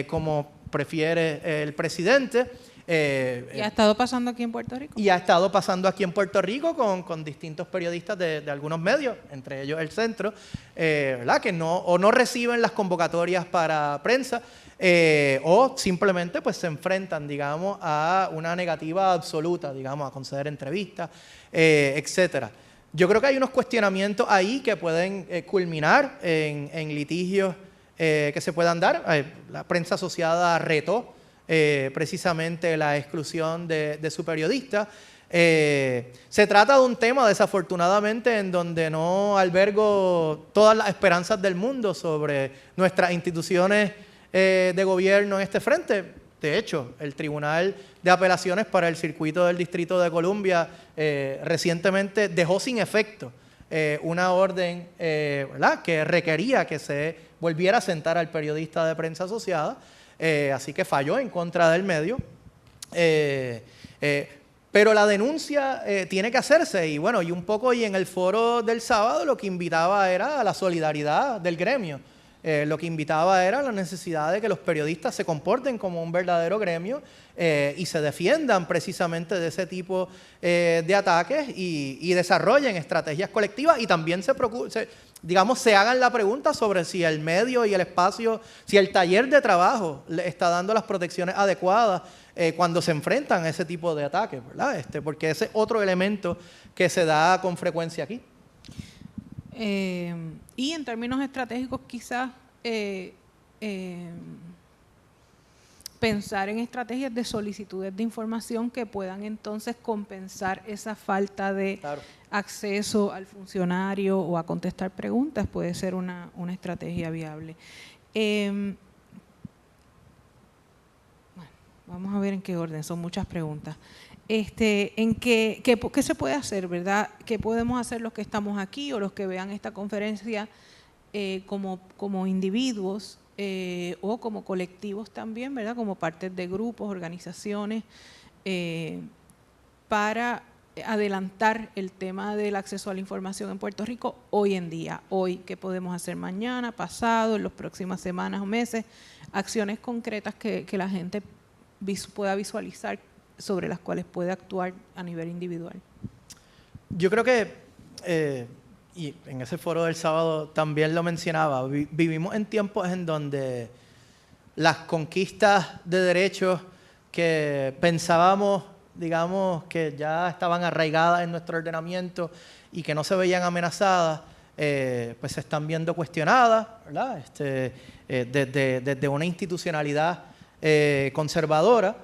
como prefiere el presidente. ¿Y ha estado pasando aquí en Puerto Rico? Y ha estado pasando aquí en Puerto Rico con distintos periodistas de algunos medios, entre ellos El Centro, ¿verdad? Que no reciben las convocatorias para prensa o simplemente pues se enfrentan, digamos, a una negativa absoluta, digamos, a conceder entrevistas, etcétera. Yo creo que hay unos cuestionamientos ahí que pueden culminar en litigios que se puedan dar. La prensa asociada retó precisamente la exclusión de su periodista. Se trata de un tema, desafortunadamente, en donde no albergo todas las esperanzas del mundo sobre nuestras instituciones de gobierno en este frente. De hecho, el Tribunal de Apelaciones para el Circuito del Distrito de Columbia recientemente dejó sin efecto una orden ¿verdad? Que requería que se volviera a sentar al periodista de prensa asociada. Así que falló en contra del medio. Pero la denuncia tiene que hacerse y bueno, y un poco y en el foro del sábado lo que invitaba era a la solidaridad del gremio. Lo que invitaba era la necesidad de que los periodistas se comporten como un verdadero gremio y se defiendan precisamente de ese tipo de ataques y desarrollen estrategias colectivas y también se hagan la pregunta sobre si el medio y el espacio, si el taller de trabajo le está dando las protecciones adecuadas cuando se enfrentan a ese tipo de ataques, ¿verdad? Porque ese es otro elemento que se da con frecuencia aquí. Y en términos estratégicos quizás pensar en estrategias de solicitudes de información que puedan entonces compensar esa falta de acceso al funcionario o a contestar preguntas. Puede ser una estrategia viable. Bueno, vamos a ver en qué orden, son muchas preguntas. ¿Qué se puede hacer, verdad? ¿Qué podemos hacer los que estamos aquí o los que vean esta conferencia como individuos o como colectivos también, verdad? Como partes de grupos, organizaciones, para adelantar el tema del acceso a la información en Puerto Rico hoy en día? Hoy, ¿qué podemos hacer mañana, pasado, en las próximas semanas o meses? Acciones concretas que la gente pueda visualizar, sobre las cuales puede actuar a nivel individual. Yo creo que, y en ese foro del sábado también lo mencionaba, vivimos en tiempos en donde las conquistas de derechos que pensábamos, digamos, que ya estaban arraigadas en nuestro ordenamiento y que no se veían amenazadas, pues se están viendo cuestionadas, ¿verdad? Desde una institucionalidad conservadora.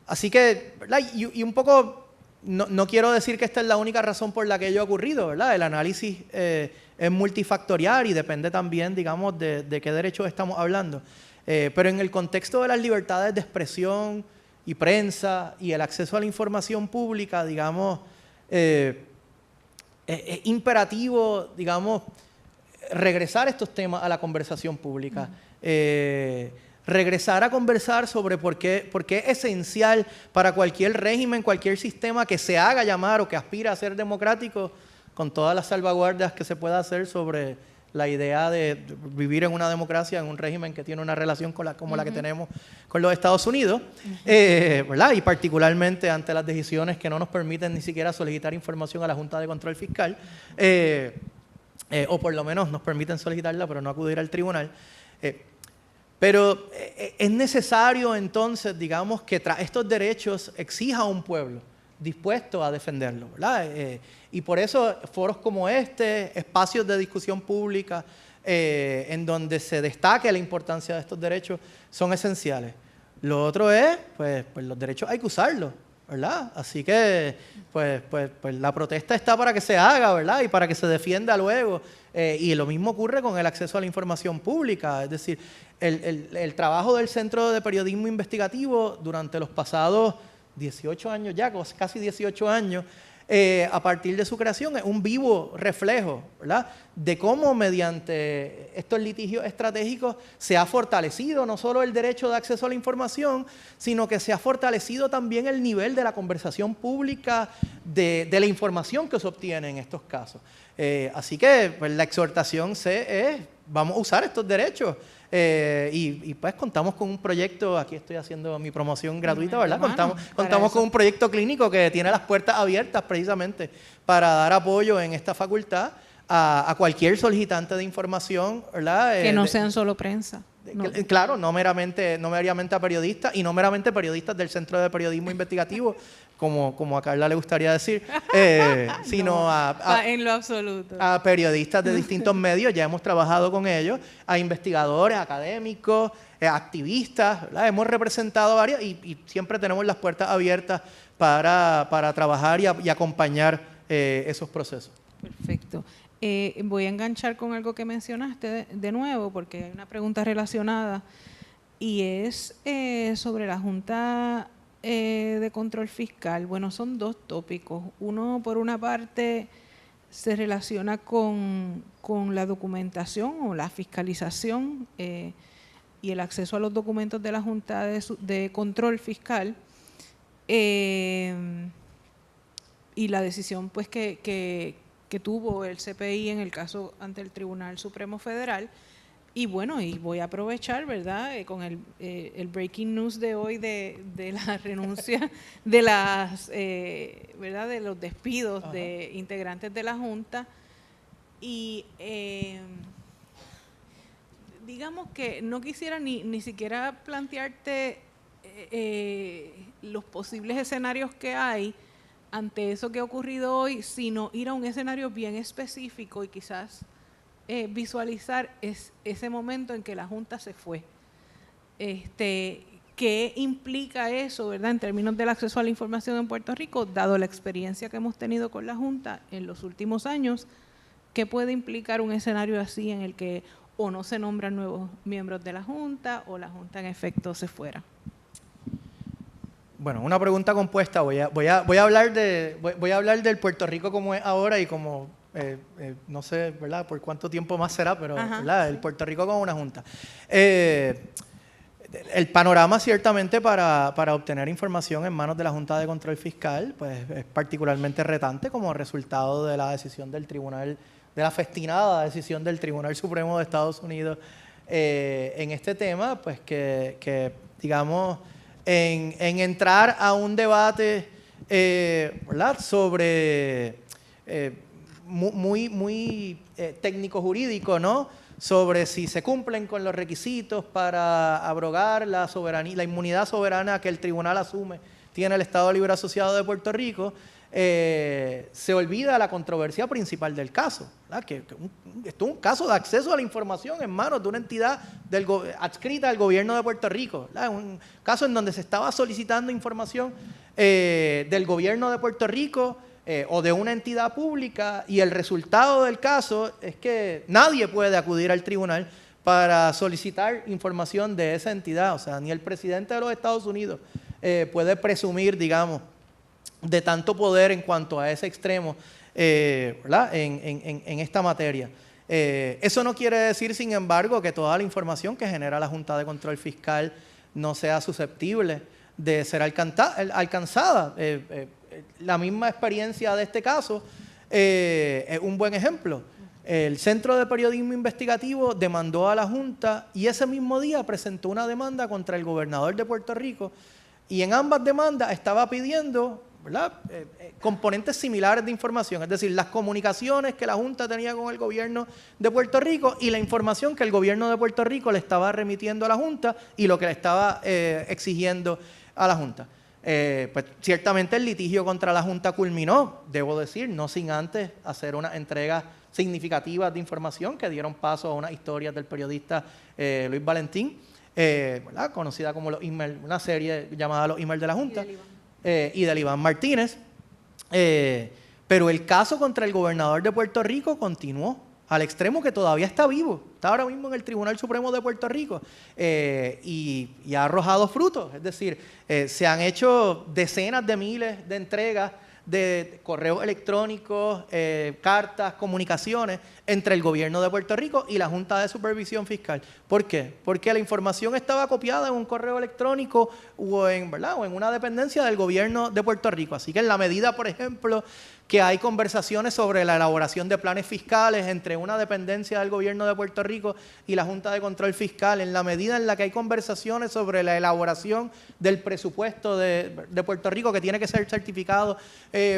Así que, ¿verdad? Y un poco, no quiero decir que esta es la única razón por la que ello ha ocurrido, ¿verdad? El análisis es multifactorial y depende también, digamos, de qué derechos estamos hablando. Pero en el contexto de las libertades de expresión y prensa y el acceso a la información pública, digamos, es imperativo, digamos, regresar estos temas a la conversación pública. Regresar a conversar sobre por qué es esencial para cualquier régimen, cualquier sistema que se haga llamar o que aspira a ser democrático, con todas las salvaguardas que se pueda hacer sobre la idea de vivir en una democracia, en un régimen que tiene una relación como la que tenemos con los Estados Unidos, ¿verdad? Y particularmente ante las decisiones que no nos permiten ni siquiera solicitar información a la Junta de Control Fiscal, o por lo menos nos permiten solicitarla, pero no acudir al tribunal. Pero es necesario entonces, digamos, que tras estos derechos exija un pueblo dispuesto a defenderlo, ¿verdad? Y por eso foros como este, espacios de discusión pública en donde se destaque la importancia de estos derechos son esenciales. Lo otro es, pues los derechos hay que usarlos, ¿verdad? Así que, pues la protesta está para que se haga, ¿verdad? Y para que se defienda luego. Y lo mismo ocurre con el acceso a la información pública, es decir, el trabajo del Centro de Periodismo Investigativo durante los pasados 18 años ya, casi 18 años, a partir de su creación, es un vivo reflejo, ¿verdad?, de cómo mediante estos litigios estratégicos se ha fortalecido no solo el derecho de acceso a la información, sino que se ha fortalecido también el nivel de la conversación pública, de la información que se obtiene en estos casos. Así que pues, la exhortación es, vamos a usar estos derechos. Y pues contamos con un proyecto, aquí estoy haciendo mi promoción gratuita, ¿verdad? Contamos con un proyecto clínico que tiene las puertas abiertas precisamente para dar apoyo en esta facultad a cualquier solicitante de información, ¿verdad? Que no sean solo prensa. Claro, no meramente a periodistas y no meramente periodistas del Centro de Periodismo Investigativo, como a Carla le gustaría decir, sino en lo absoluto. A periodistas de distintos medios. Ya hemos trabajado con ellos, a investigadores, académicos, activistas, ¿verdad? Hemos representado varias y siempre tenemos las puertas abiertas para trabajar y acompañar esos procesos. Perfecto. Voy a enganchar con algo que mencionaste de nuevo, porque hay una pregunta relacionada, y es sobre la Junta de Control Fiscal. Bueno, son dos tópicos. Uno, por una parte, se relaciona con la documentación o la fiscalización y el acceso a los documentos de la Junta de Control Fiscal, y la decisión pues que tuvo el CPI en el caso ante el Tribunal Supremo Federal. Y bueno, y voy a aprovechar, ¿verdad?, con el breaking news de hoy de la renuncia de ¿verdad?, de los despidos de integrantes de la Junta. Y digamos que no quisiera ni siquiera plantearte los posibles escenarios que hay ante eso que ha ocurrido hoy, sino ir a un escenario bien específico y quizás visualizar es ese momento en que la Junta se fue. ¿Qué implica eso, verdad, en términos del acceso a la información en Puerto Rico, dado la experiencia que hemos tenido con la Junta en los últimos años? ¿Qué puede implicar un escenario así en el que o no se nombran nuevos miembros de la Junta o la Junta en efecto se fuera? Bueno, una pregunta compuesta. Voy a hablar del Puerto Rico como es ahora y como, no sé, ¿verdad?, por cuánto tiempo más será, pero ¿verdad?, el Puerto Rico como una Junta. El panorama ciertamente para obtener información en manos de la Junta de Control Fiscal pues es particularmente retante como resultado de la decisión del Tribunal, de la festinada decisión del Tribunal Supremo de Estados Unidos en este tema, pues que digamos, en entrar a un debate ¿verdad?, sobre muy técnico-jurídico, ¿no?, sobre si se cumplen con los requisitos para abrogar la soberanía, la inmunidad soberana que el tribunal asume tiene el Estado Libre Asociado de Puerto Rico, se olvida la controversia principal del caso, ¿verdad?, que esto es un caso de acceso a la información en manos de una entidad adscrita al gobierno de Puerto Rico, ¿verdad?, un caso en donde se estaba solicitando información del gobierno de Puerto Rico o de una entidad pública, y el resultado del caso es que nadie puede acudir al tribunal para solicitar información de esa entidad. O sea, ni el presidente de los Estados Unidos puede presumir, digamos, de tanto poder en cuanto a ese extremo, ¿verdad?, en esta materia. Eso no quiere decir, sin embargo, que toda la información que genera la Junta de Control Fiscal no sea susceptible de ser alcanzada. La misma experiencia de este caso es un buen ejemplo. El Centro de Periodismo Investigativo demandó a la Junta y ese mismo día presentó una demanda contra el gobernador de Puerto Rico, y en ambas demandas estaba pidiendo, ¿verdad?, componentes similares de información, es decir, las comunicaciones que la Junta tenía con el gobierno de Puerto Rico y la información que el gobierno de Puerto Rico le estaba remitiendo a la Junta y lo que le estaba exigiendo a la Junta. Pues ciertamente el litigio contra la Junta culminó, debo decir, no sin antes hacer unas entregas significativas de información que dieron paso a unas historias del periodista Luis Valentín, ¿verdad?, conocida como los emails, una serie llamada Los Emails de la Junta, y del Iván Martínez. Pero el caso contra el gobernador de Puerto Rico continuó al extremo que todavía está vivo, está ahora mismo en el Tribunal Supremo de Puerto Rico, y ha arrojado frutos. Es decir, se han hecho decenas de miles de entregas de correos electrónicos, cartas, comunicaciones entre el gobierno de Puerto Rico y la Junta de Supervisión Fiscal. ¿Por qué? Porque la información estaba copiada en un correo electrónico ¿verdad?, o en una dependencia del gobierno de Puerto Rico. Así que en la medida, por ejemplo, que hay conversaciones sobre la elaboración de planes fiscales entre una dependencia del gobierno de Puerto Rico y la Junta de Control Fiscal, en la medida en la que hay conversaciones sobre la elaboración del presupuesto de Puerto Rico que tiene que ser certificado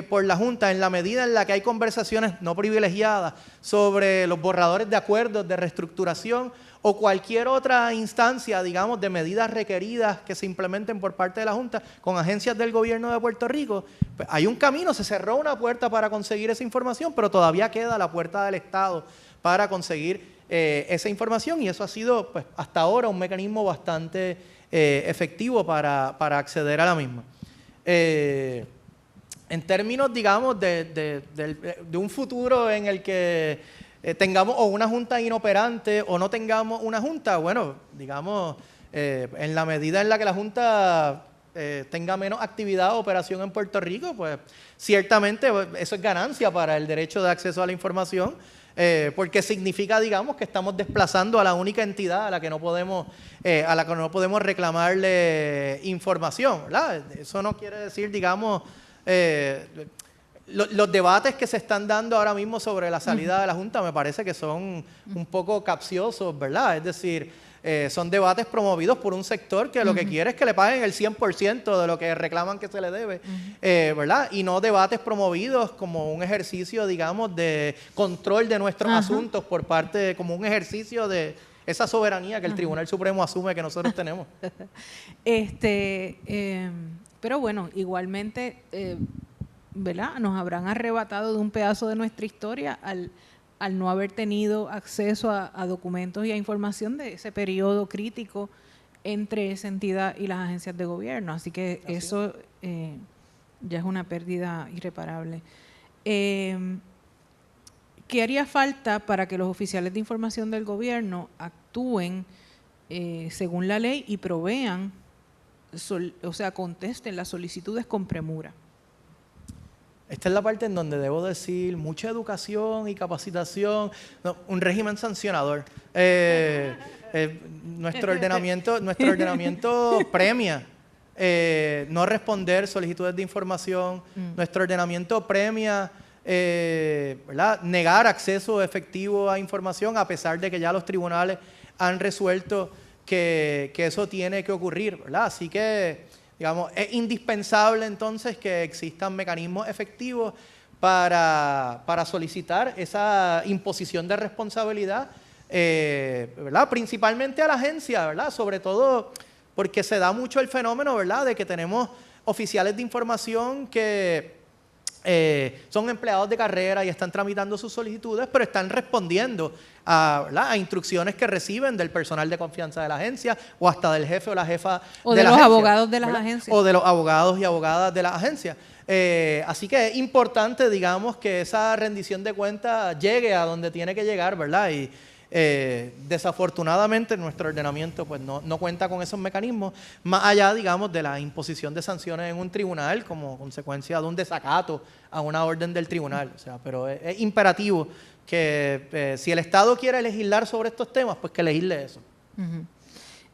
por la Junta, en la medida en la que hay conversaciones no privilegiadas sobre los borradores de acuerdos de reestructuración o cualquier otra instancia, digamos, de medidas requeridas que se implementen por parte de la Junta con agencias del gobierno de Puerto Rico, pues hay un camino, se cerró una puerta para conseguir esa información, pero todavía queda la puerta del Estado para conseguir esa información, y eso ha sido, pues, hasta ahora un mecanismo bastante efectivo para acceder a la misma. En términos, digamos, de un futuro en el que tengamos o una junta inoperante o no tengamos una junta, bueno, digamos, en la medida en la que la junta tenga menos actividad o operación en Puerto Rico, pues ciertamente eso es ganancia para el derecho de acceso a la información, porque significa, digamos, que estamos desplazando a la única entidad a la que no podemos reclamarle información, ¿verdad? Eso no quiere decir, digamos, los debates que se están dando ahora mismo sobre la salida de la Junta me parece que son un poco capciosos, ¿verdad? Es decir, son debates promovidos por un sector que lo que quiere es que le paguen el 100% de lo que reclaman que se le debe, ¿verdad? Y no debates promovidos como un ejercicio, digamos, de control de nuestros asuntos por parte, como un ejercicio de esa soberanía que el Tribunal Supremo asume que nosotros tenemos. Pero bueno, igualmente, ¿verdad?, nos habrán arrebatado de un pedazo de nuestra historia al no haber tenido acceso a documentos y a información de ese periodo crítico entre esa entidad y las agencias de gobierno. Así que eso ya es una pérdida irreparable. ¿Qué haría falta para que los oficiales de información del gobierno actúen según la ley y provean, o sea, contesten las solicitudes con premura? Esta es la parte en donde debo decir mucha educación y capacitación, no, un régimen sancionador. Nuestro ordenamiento premia no responder solicitudes de información. Nuestro ordenamiento premia ¿verdad? Negar acceso efectivo a información, a pesar de que ya los tribunales han resuelto que eso tiene que ocurrir, ¿verdad? Así que, digamos, es indispensable entonces que existan mecanismos efectivos para solicitar esa imposición de responsabilidad, ¿verdad? Principalmente a la agencia, ¿verdad? Sobre todo porque se da mucho el fenómeno, ¿verdad?, de que tenemos oficiales de información que son empleados de carrera y están tramitando sus solicitudes, pero están respondiendo a instrucciones que reciben del personal de confianza de la agencia o hasta del jefe o la jefa o de de la los agencia, abogados de las ¿verdad? agencias. O de los abogados y abogadas de la agencia. Así que es importante, digamos, que esa rendición de cuentas llegue a donde tiene que llegar, ¿verdad? Y desafortunadamente nuestro ordenamiento pues no cuenta con esos mecanismos, más allá, digamos, de la imposición de sanciones en un tribunal como consecuencia de un desacato a una orden del tribunal. O sea, pero es imperativo que si el Estado quiere legislar sobre estos temas, pues que legisle eso.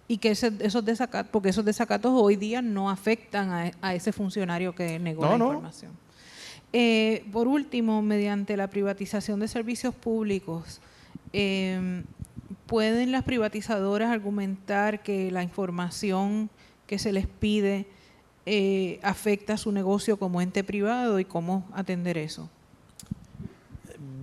Y que esos desacatos, porque esos desacatos hoy día no afectan a ese funcionario que negó la información. Por último, mediante la privatización de servicios públicos, ¿pueden las privatizadoras argumentar que la información que se les pide afecta su negocio como ente privado y cómo atender eso?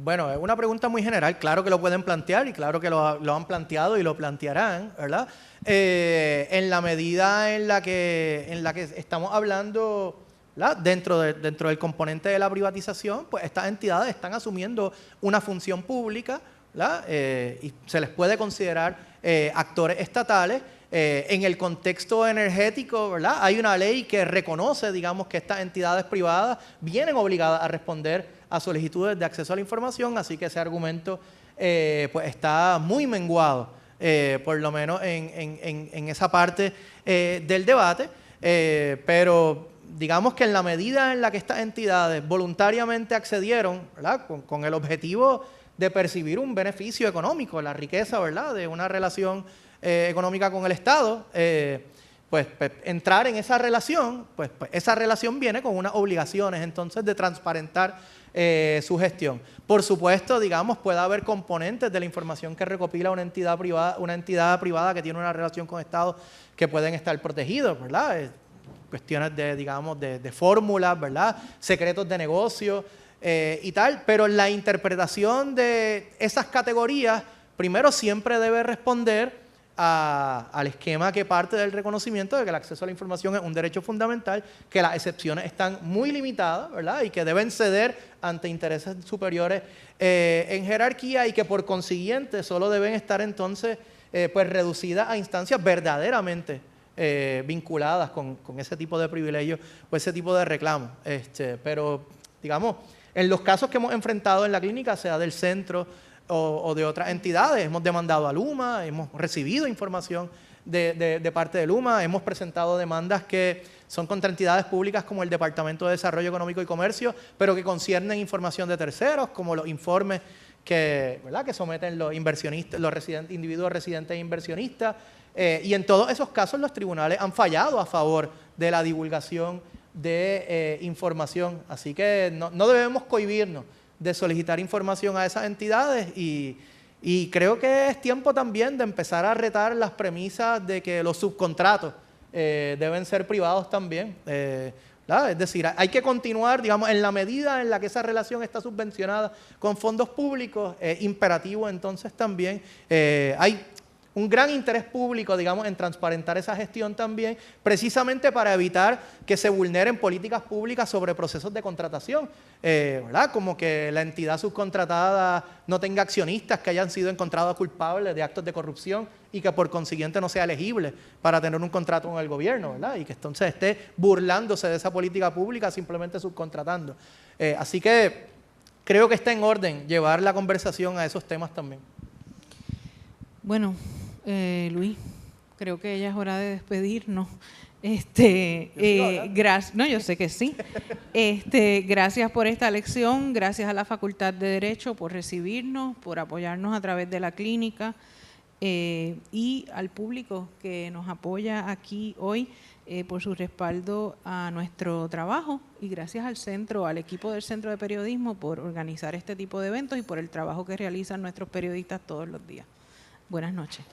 Bueno, es una pregunta muy general. Claro que lo pueden plantear y claro que lo han planteado y lo plantearán, ¿verdad? En la medida en la que estamos hablando, ¿verdad?, dentro del componente de la privatización, pues estas entidades están asumiendo una función pública, ¿verdad? Y se les puede considerar actores estatales. En el contexto energético, ¿verdad?, hay una ley que reconoce, digamos, que estas entidades privadas vienen obligadas a responder a solicitudes de acceso a la información, así que ese argumento pues está muy menguado, por lo menos en esa parte del debate, pero digamos que en la medida en la que estas entidades voluntariamente accedieron, ¿verdad?, con el objetivo de percibir un beneficio económico, la riqueza, ¿verdad?, de una relación económica con el Estado, pues entrar en esa relación, pues esa relación viene con unas obligaciones entonces de transparentar su gestión. Por supuesto, digamos, puede haber componentes de la información que recopila una entidad privada que tiene una relación con el Estado que pueden estar protegidos, ¿verdad? Cuestiones de fórmulas, ¿verdad?, secretos de negocio y tal, pero la interpretación de esas categorías primero siempre debe responder al esquema que parte del reconocimiento de que el acceso a la información es un derecho fundamental, que las excepciones están muy limitadas, ¿verdad?, y que deben ceder ante intereses superiores en jerarquía y que por consiguiente solo deben estar entonces pues reducidas a instancias verdaderamente vinculadas con ese tipo de privilegios o ese tipo de reclamos. Pero, digamos, en los casos que hemos enfrentado en la clínica, sea del centro o de otras entidades, hemos demandado a Luma, hemos recibido información de parte de Luma, hemos presentado demandas que son contra entidades públicas como el Departamento de Desarrollo Económico y Comercio, pero que conciernen información de terceros, como los informes ¿verdad?, que someten los inversionistas, individuos residentes e inversionistas, y en todos esos casos los tribunales han fallado a favor de la divulgación de información, así que no debemos cohibirnos de solicitar información a esas entidades y creo que es tiempo también de empezar a retar las premisas de que los subcontratos deben ser privados también. Es decir, hay que continuar, digamos, en la medida en la que esa relación está subvencionada con fondos públicos, es imperativo entonces también. Hay un gran interés público, digamos, en transparentar esa gestión también, precisamente para evitar que se vulneren políticas públicas sobre procesos de contratación, ¿verdad? Como que la entidad subcontratada no tenga accionistas que hayan sido encontrados culpables de actos de corrupción y que por consiguiente no sea elegible para tener un contrato con el gobierno, ¿verdad? Y que entonces esté burlándose de esa política pública simplemente subcontratando. Así que creo que está en orden llevar la conversación a esos temas también. Bueno, Luis, creo que ya es hora de despedirnos. No, yo sé que sí. Gracias por esta lección, gracias a la Facultad de Derecho por recibirnos, por apoyarnos a través de la clínica y al público que nos apoya aquí hoy por su respaldo a nuestro trabajo, y gracias al centro, al equipo del Centro de Periodismo por organizar este tipo de eventos y por el trabajo que realizan nuestros periodistas todos los días. Buenas noches.